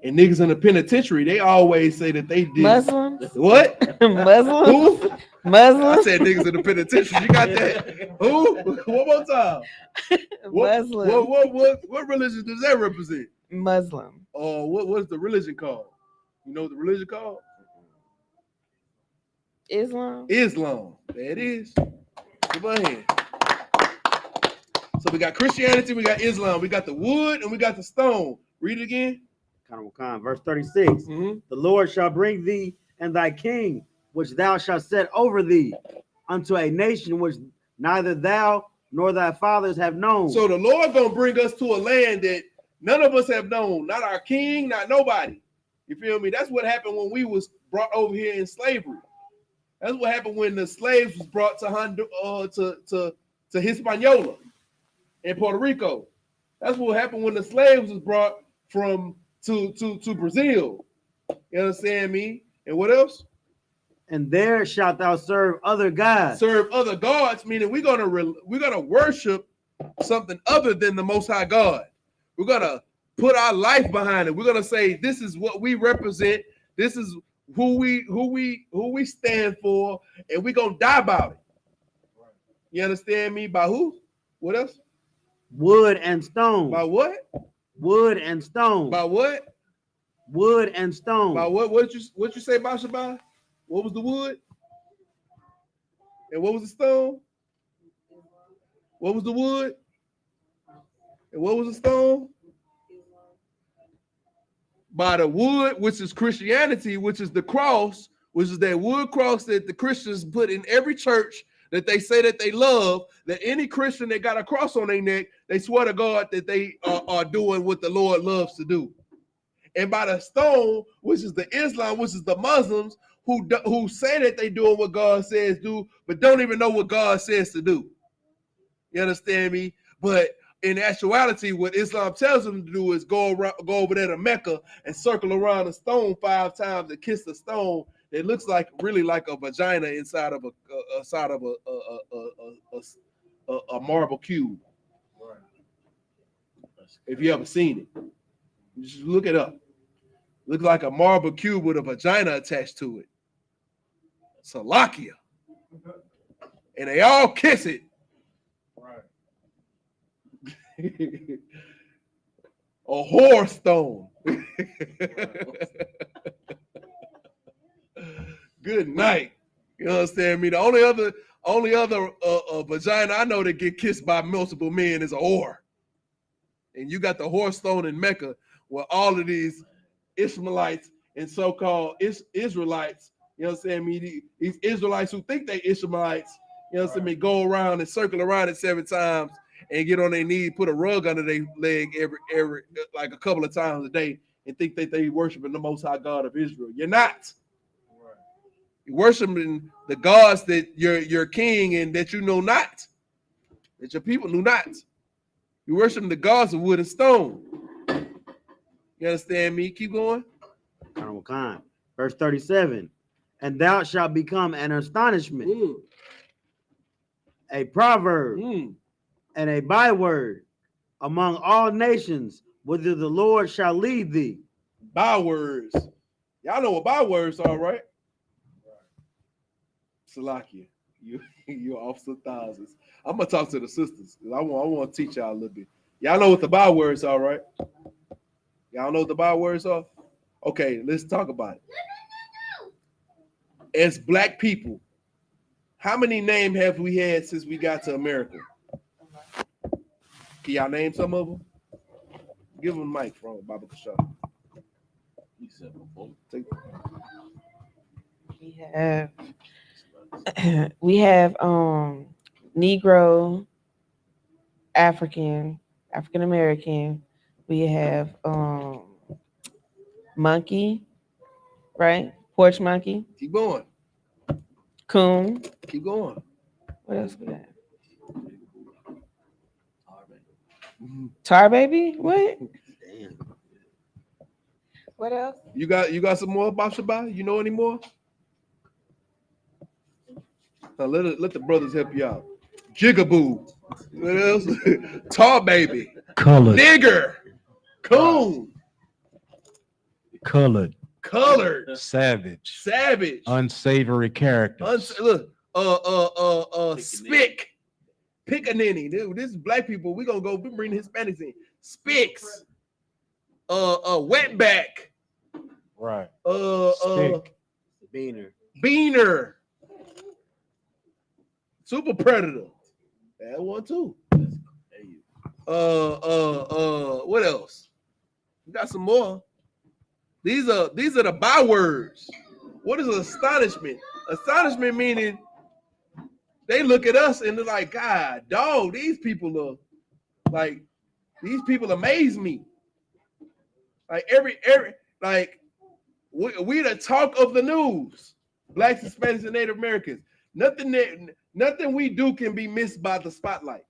And niggas in the penitentiary, they always say that they did. Muslims? What? Muslims? Who? Muslims? I said niggas in the penitentiary. You got that? Who? One more time. Muslim. What religion does that represent? Muslim. What is the religion called? You know what the religion called? Islam. Islam. There it is. Give her a hand. So we got Christianity, we got Islam, we got the wood, and we got the stone. Read it again. Verse 36. The Lord shall bring thee and thy king, which thou shalt set over thee, unto a nation which neither thou nor thy fathers have known. So the Lord gonna bring us to a land that none of us have known, not our king, not nobody. You feel me? That's what happened when we was brought over here in slavery. That's what happened when the slaves was brought to Hispaniola in Puerto Rico. That's what happened when the slaves was brought from to Brazil. You understand me? And what else? And there shalt thou serve other gods. Serve other gods, meaning we're gonna worship something other than the Most High God. We're gonna put our life behind it. We're gonna say this is what we represent. This is who we stand for, and we gonna die about it. You understand me? By who? What else? Wood and stone. By what? Wood and stone. By what? Wood and stone. By what? What you say about Shabbat? What was the wood? And what was the stone? What was the wood? And what was the stone? By the wood, which is Christianity, which is the cross, which is that wood cross that the Christians put in every church that they say that they love, that any Christian that got a cross on their neck, they swear to God that they are doing what the Lord loves to do. And by the stone, which is the Islam, which is the Muslims, who say that they doing what God says do, but don't even know what God says to do. You understand me? But in actuality, what Islam tells them to do is go over there to Mecca and circle around a stone 5 times and kiss the stone. It looks like really like a vagina inside of a marble cube. If you ever seen it, just look it up. Looks like a marble cube with a vagina attached to it. Salakia. And they all kiss it. A whore stone. Good night. You understand me? The only other vagina I know that get kissed by multiple men is a whore. And you got the whore stone in Mecca, where all of these Ishmaelites and so-called Israelites, you know what I'm saying? These Israelites who think they Ishmaelites, you know what I'm saying, go around and circle around it 7 times and get on their knees, put a rug under their leg every like a couple of times a day, and think that they worshiping the Most High God of Israel. You're not. You're worshiping the gods that your king and that you know not, that your people knew not. You're worshiping the gods of wood and stone. You understand me? Keep going. Verse 37. And thou shalt become an astonishment, a proverb, and a byword among all nations, whither the Lord shall lead thee. Bywords. Y'all know what bywords are, right? Salakia, you're off some thousands. I'm gonna talk to the sisters because I want to teach y'all a little bit. Y'all know what the bywords are, right? Y'all know what the bywords are? Okay, let's talk about it. As black people, how many names have we had since we got to America? Can y'all name some of them? Give them the mic from Baba Kasha. We have Negro, African American. We have monkey, right? Porch monkey. Keep going. Coon. Keep going. What else we got? Tar baby? What? Damn. What else? You got some more about Shabbat? You know any more? Now let the brothers help you out. Jigaboo. What else? Tar baby. Colored. Nigger. Coon. Colored. Colored. Savage. Savage. Unsavory characters. Look. Spick. Pickaninny. Dude, this is black people. We bring the Hispanics in. Spicks. Wetback. Right. Stick. Beaner. Super Predator. That one too. What else? We got some more. These are the bywords. What is astonishment? Astonishment meaning they look at us and they're like, God, dog, these people amaze me. Like we the talk of the news. Blacks, Hispanics, and Native Americans. Nothing we do can be missed by the spotlight.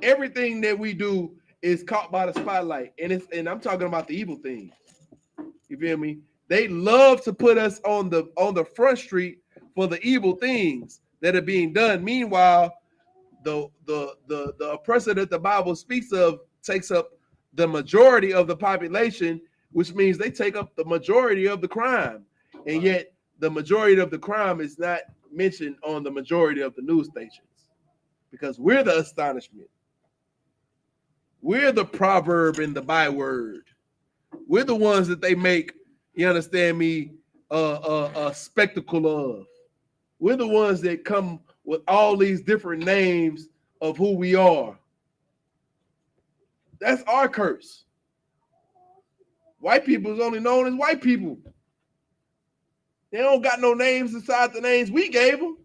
Everything that we do is caught by the spotlight, and I'm talking about the evil things. You feel me? They love to put us on the front street for the evil things that are being done. Meanwhile, the oppressor that the Bible speaks of takes up the majority of the population, which means they take up the majority of the crime. And yet the majority of the crime is not mentioned on the majority of the news stations because we're the astonishment. We're the proverb and the byword. We're the ones that they make, you understand me, a spectacle of. We're the ones that come with all these different names of who we are. That's our curse. White people is only known as white people. They don't got no names inside the names we gave them.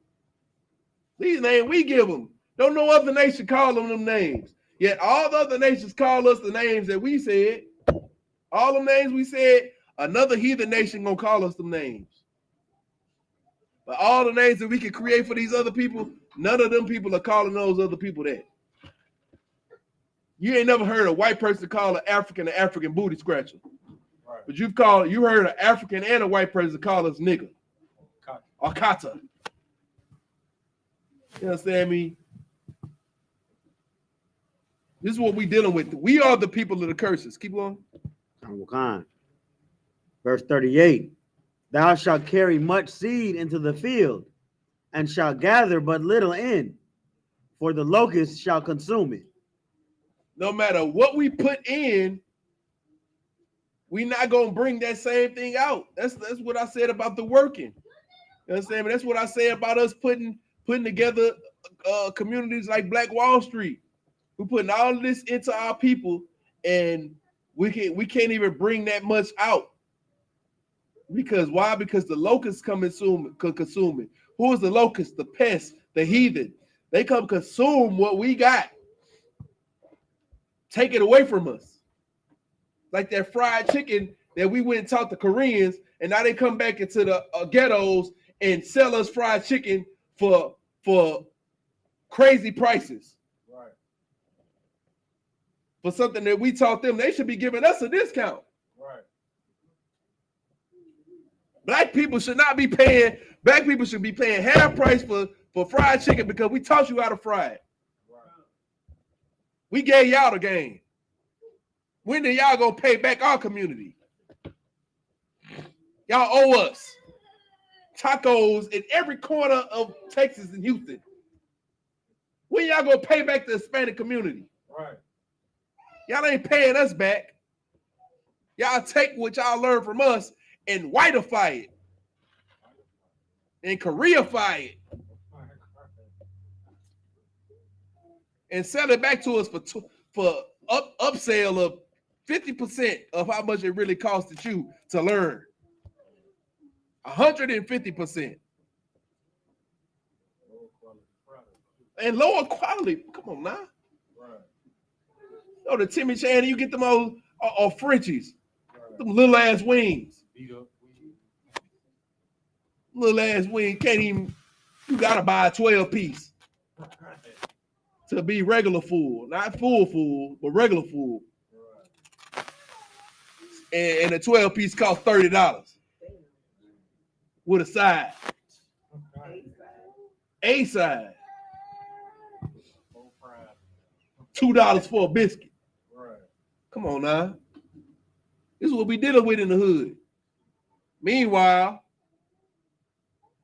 These names we give them. Don't no other nation call them names. Yet all the other nations call us the names that we said. All the names we said, another heathen nation gonna call us them names. But all the names that we can create for these other people, none of them people are calling those other people that. You ain't never heard a white person call an African booty scratcher. Right. But you heard an African and a white person call us nigga. Or kata. You understand me? This is what we dealing with. We are the people of the curses. Keep going. Verse 38. Thou shalt carry much seed into the field, and shalt gather but little in, for the locust shall consume it. No matter what we put in, we not gonna bring that same thing out. That's what I said about the working. You understand me? That's what I say about us putting together communities like Black Wall Street. We're putting all of this into our people, and we can't even bring that much out. Because why? Because the locusts come consume it. Who is the locust? The pest, the heathen. They come consume what we got. Take it away from us. Like that fried chicken that we went and taught the Koreans, and now they come back into the ghettos and sell us fried chicken for crazy prices. Right. For something that we taught them, they should be giving us a discount. Right. Black people should be paying half price for fried chicken because we taught you how to fry it. Right. We gave y'all the game. When are y'all gonna pay back our community? Y'all owe us tacos in every corner of Texas and Houston. When y'all gonna pay back the Hispanic community? Right. Y'all ain't paying us back. Y'all take what y'all learn from us and whiteify it and Koreafy it and sell it back to us for upsale of 50% of how much it really costed you to learn. 150%. And lower quality. Come on now. Right. Oh, the Timmy Chan, you get them all Frenchies. Right. Them little ass wings. Little ass wing. Can't even, you gotta buy a 12-piece to be regular full. Not full, but regular full. Right. And a 12-piece costs $30 with a side. A side. $2 for a biscuit. Right. Come on now. This is what we dealing with in the hood. Meanwhile,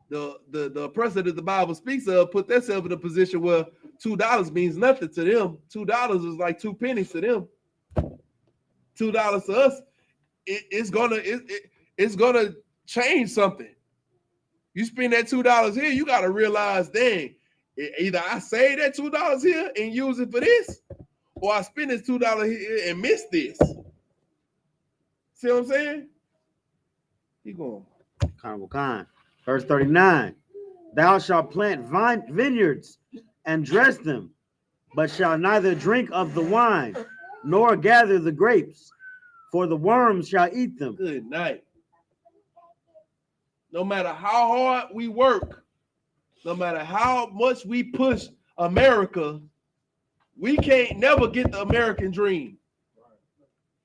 the oppressor that the Bible speaks of put themselves in a position where $2 means nothing to them. $2 is like 2 pennies to them. $2 to us, it's gonna change something. You spend that $2 here, you gotta realize, dang, either I save that $2 here and use it for this, or I spend this $2 here and miss this. See what I'm saying? Keep going. Verse 39. Thou shalt plant vineyards and dress them, but shalt neither drink of the wine nor gather the grapes, for the worms shall eat them. Good night. No matter how hard we work, no matter how much we push America, we can't never get the American dream.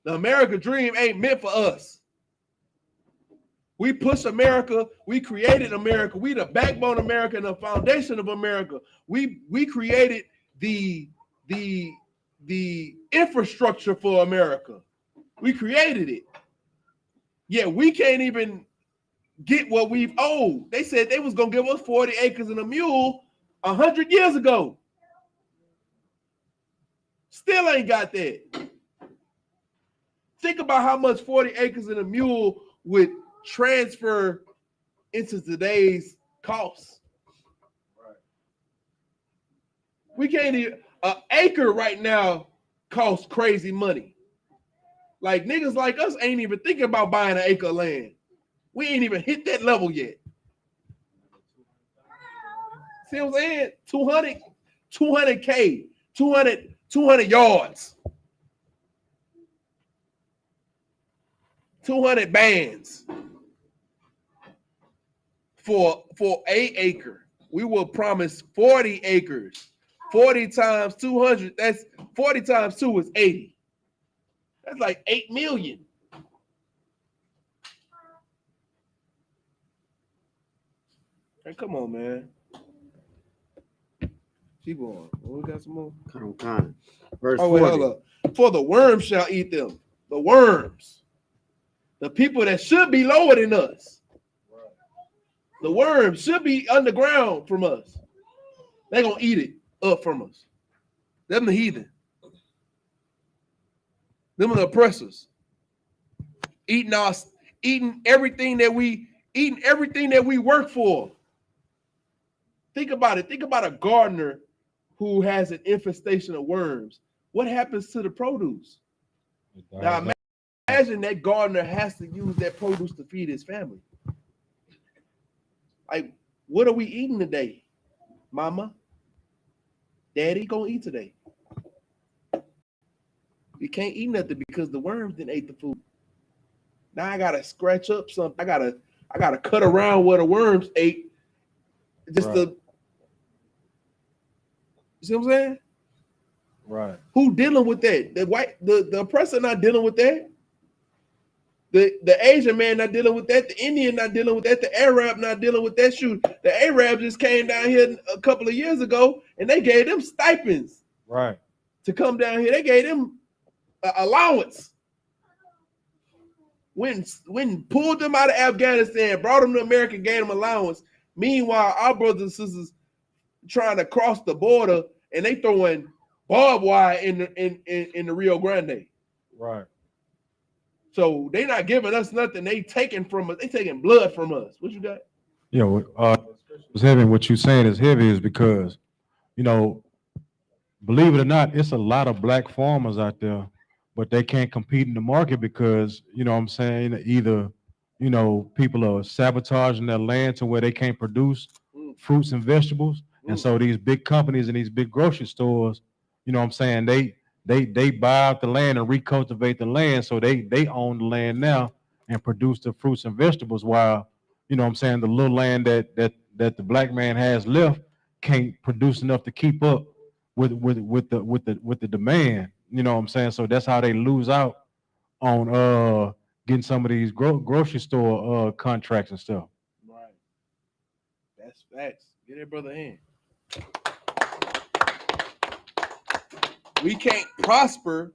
The American dream ain't meant for us. We push America. We created America. We the backbone of America and the foundation of America. We created the infrastructure for America. We created it. Yeah, we can't even get what we've owed. They said they was gonna give us 40 acres and a mule 100 years ago. Still ain't got that. Think about how much 40 acres and a mule would transfer into today's costs. We can't even, an acre right now costs crazy money. Like niggas like us ain't even thinking about buying an acre of land. We ain't even hit that level yet. See what I'm saying? 200K, 200 yards. 200 bands for 8 acre. We will promise 40 acres. 40 times 200, that's 40 times 2 is 80. That's like 8 million. Hey, come on, man. Keep on. We got some more. Kind. Verse Oh, wait, 40. hold up. For the worms shall eat them. The worms. The people that should be lower than us. The worms should be underground from us. They're going to eat it up from us. Them the heathen. Them are the oppressors. Eating everything that we work for. Think about it. Think about a gardener who has an infestation of worms. What happens to the produce? Now imagine that gardener has to use that produce to feed his family. Like, what are we eating today? Mama? Daddy gonna eat today? We can't eat nothing because the worms didn't eat the food. Now I gotta scratch up something. I gotta cut around where the worms ate. Just Right. You see what I'm saying? Right. Who dealing with that? The oppressor not dealing with that. The Asian man not dealing with that. The Indian not dealing with that. The Arab not dealing with that. Shoot, the Arab just came down here a couple of years ago and they gave them stipends. Right. To come down here. They gave them allowance. When pulled them out of Afghanistan, brought them to America, gave them allowance. Meanwhile, our brothers and sisters trying to cross the border and they throwing barbed wire in the Rio Grande. Right. So they not giving us nothing. They taking from us. They taking blood from us. What you got? You know, it's heavy. What you're saying is heavy is because, you know, believe it or not, it's a lot of black farmers out there, but they can't compete in the market because, you know what I'm saying, either, you know, people are sabotaging their land to where they can't produce fruits and vegetables. And so these big companies and these big grocery stores, you know what I'm saying, they buy out the land and recultivate the land. So they own the land now and produce the fruits and vegetables while, you know what I'm saying, the little land that the black man has left can't produce enough to keep up with the demand. You know what I'm saying? So that's how they lose out on getting some of these grocery store contracts and stuff. Right. That's facts. Get that brother in. We can't prosper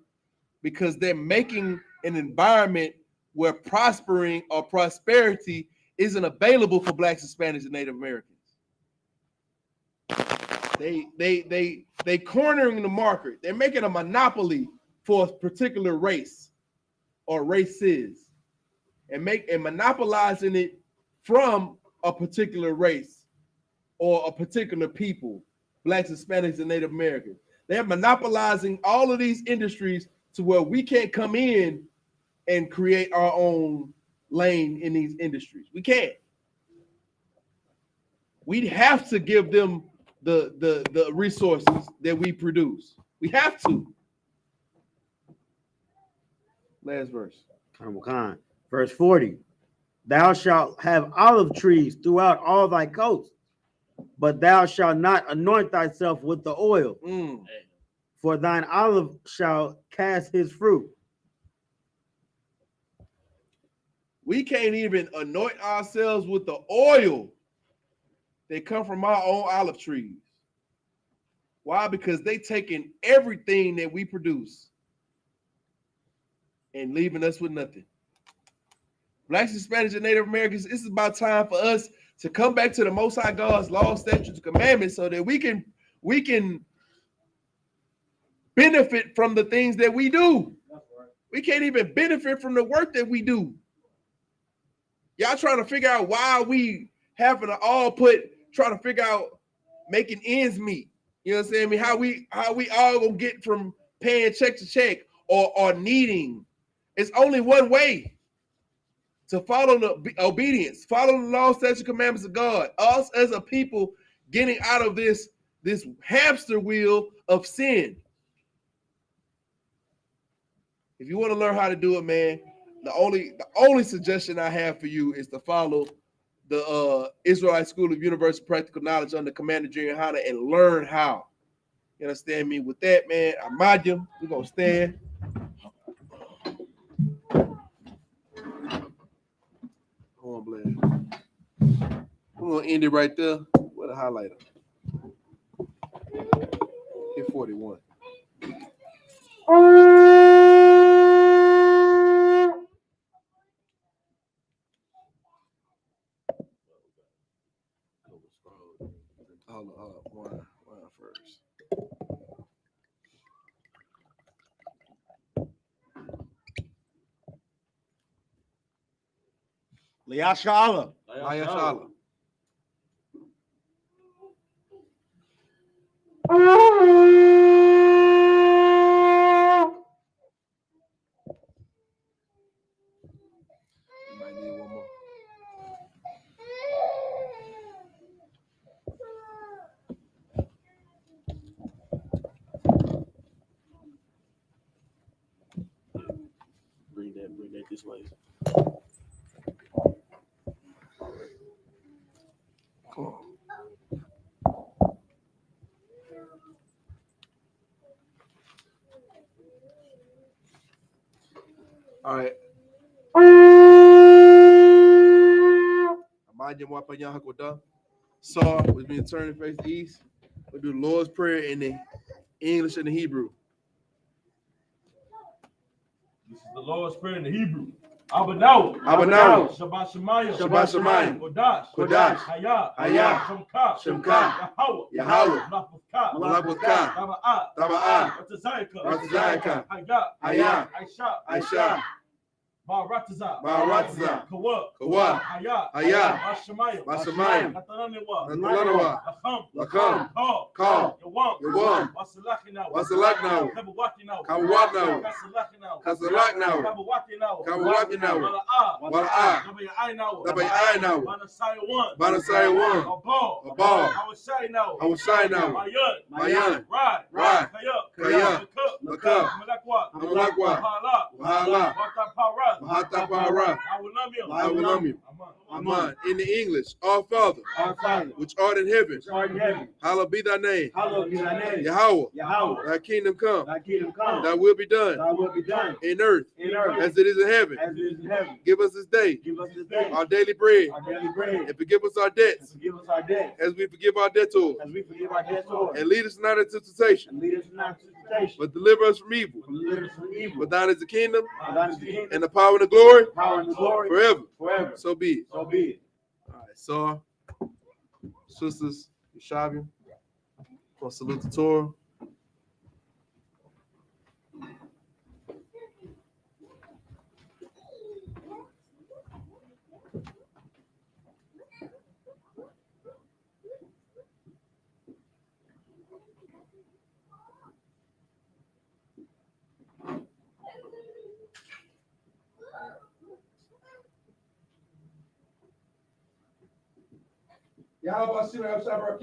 because they're making an environment where prospering or prosperity isn't available for blacks, Hispanics, and Native Americans. They cornering the market. They're making a monopoly for a particular race or races, and monopolizing it from a particular race or a particular people, blacks, Hispanics, and Native Americans. They're monopolizing all of these industries to where we can't come in and create our own lane in these industries. We can't. We have to give them the resources that we produce. We have to. Last verse. Verse 40. Thou shalt have olive trees throughout all thy coasts, but thou shalt not anoint thyself with the oil, for thine olive shall cast his fruit. We can't even anoint ourselves with the oil that come from our own olive trees. Why? Because they taking everything that we produce and leaving us with nothing. Blacks, Hispanics, and Native Americans, this is about time for us to come back to the Most High God's laws, statutes, and commandments so that we can benefit from the things that we do. We can't even benefit from the work that we do. Y'all trying to figure out why we having to all trying to figure out making ends meet. You know what I'm saying? I mean, how we all gonna get from paying check to check or needing. It's only one way to follow the obedience, follow the law, statutes, commandments of God. Us as a people getting out of this hamster wheel of sin. If you want to learn how to do it, man, the only suggestion I have for you is to follow the Israelite School of Universal Practical Knowledge under Commander YAHANNA and learn how. You understand me? With that, man, Amadim, we're gonna stand. Hold on, Blair. We're gonna end it right there with a highlighter. Hit 41. Hold on, one first. Liashala. YAHANNA. You might need one more. Bring that this way. Come on. All right. So we've been turning face east. We'll do the Lord's Prayer in the English and the Hebrew. This is the Lord's Prayer in the Hebrew. Abanaw. Shabbat Shemayim. Kodash. Hayah. Shemka. Yahweh. Malakutka. Taba'ah. Ratazayaka. Hayah. Aisha. Barataza. Kawa. Hayah. Bashamayim. Natalawa. Lakam. Call. Yawam. Wasalaknaw. Kawatnaw. Kasalaknaw. Kawatnaw. Wala'ah. Dabay'aynaw. Banasai 1. Abal. Hawashaynaw. Mayan. Rad. Kaya. Lakab. Amalakwa. Wahala. Mahatapara. Awunamim. Aman. In the English, our Father, which art in heaven, hallowed be thy name. Yahweh. Thy kingdom come. Thy will be done. In earth. As it is in heaven. Give us this day our daily bread. And forgive us our debts. As we forgive our debtors. And lead us not into temptation. But deliver us from evil. For thine is the kingdom. And the power and the glory. Forever. So be it. All right. So, sisters, Yeshavim, gonna salute the Torah. Yahweh Sabbath.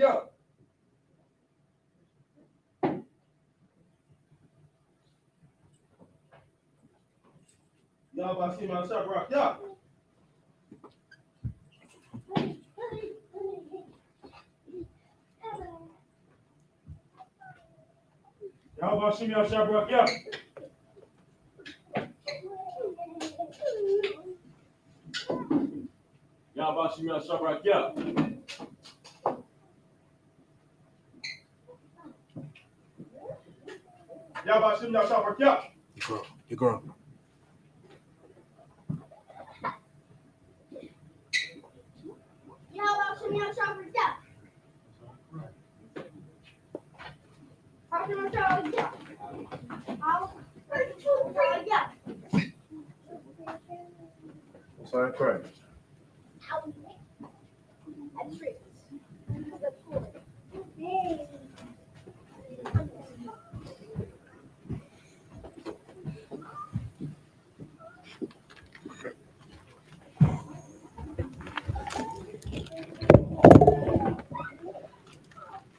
You're grown. Sorry, Christ.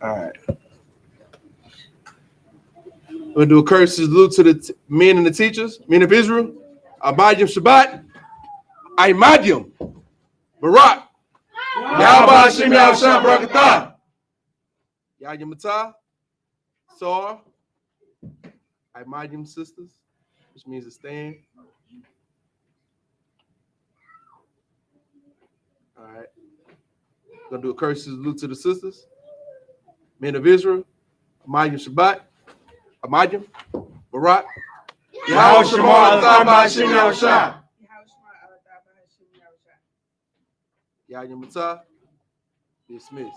All right. We're gonna do a courtesy salute to the men and the teachers, men of Israel. Abayim Shabbat. Aymadim. Barak. Yahweh Hashem Yahushua Barakatah. Yahya Matah. Sar. Aymadim sisters, which means to stand. All right. Gonna do a courtesy salute to the sisters, men of Israel. Amayim Shabbat. Amayim. Barak. Yahweh Shema Alatah B'Hashem Yahushua. Yahya Matah. Dismissed.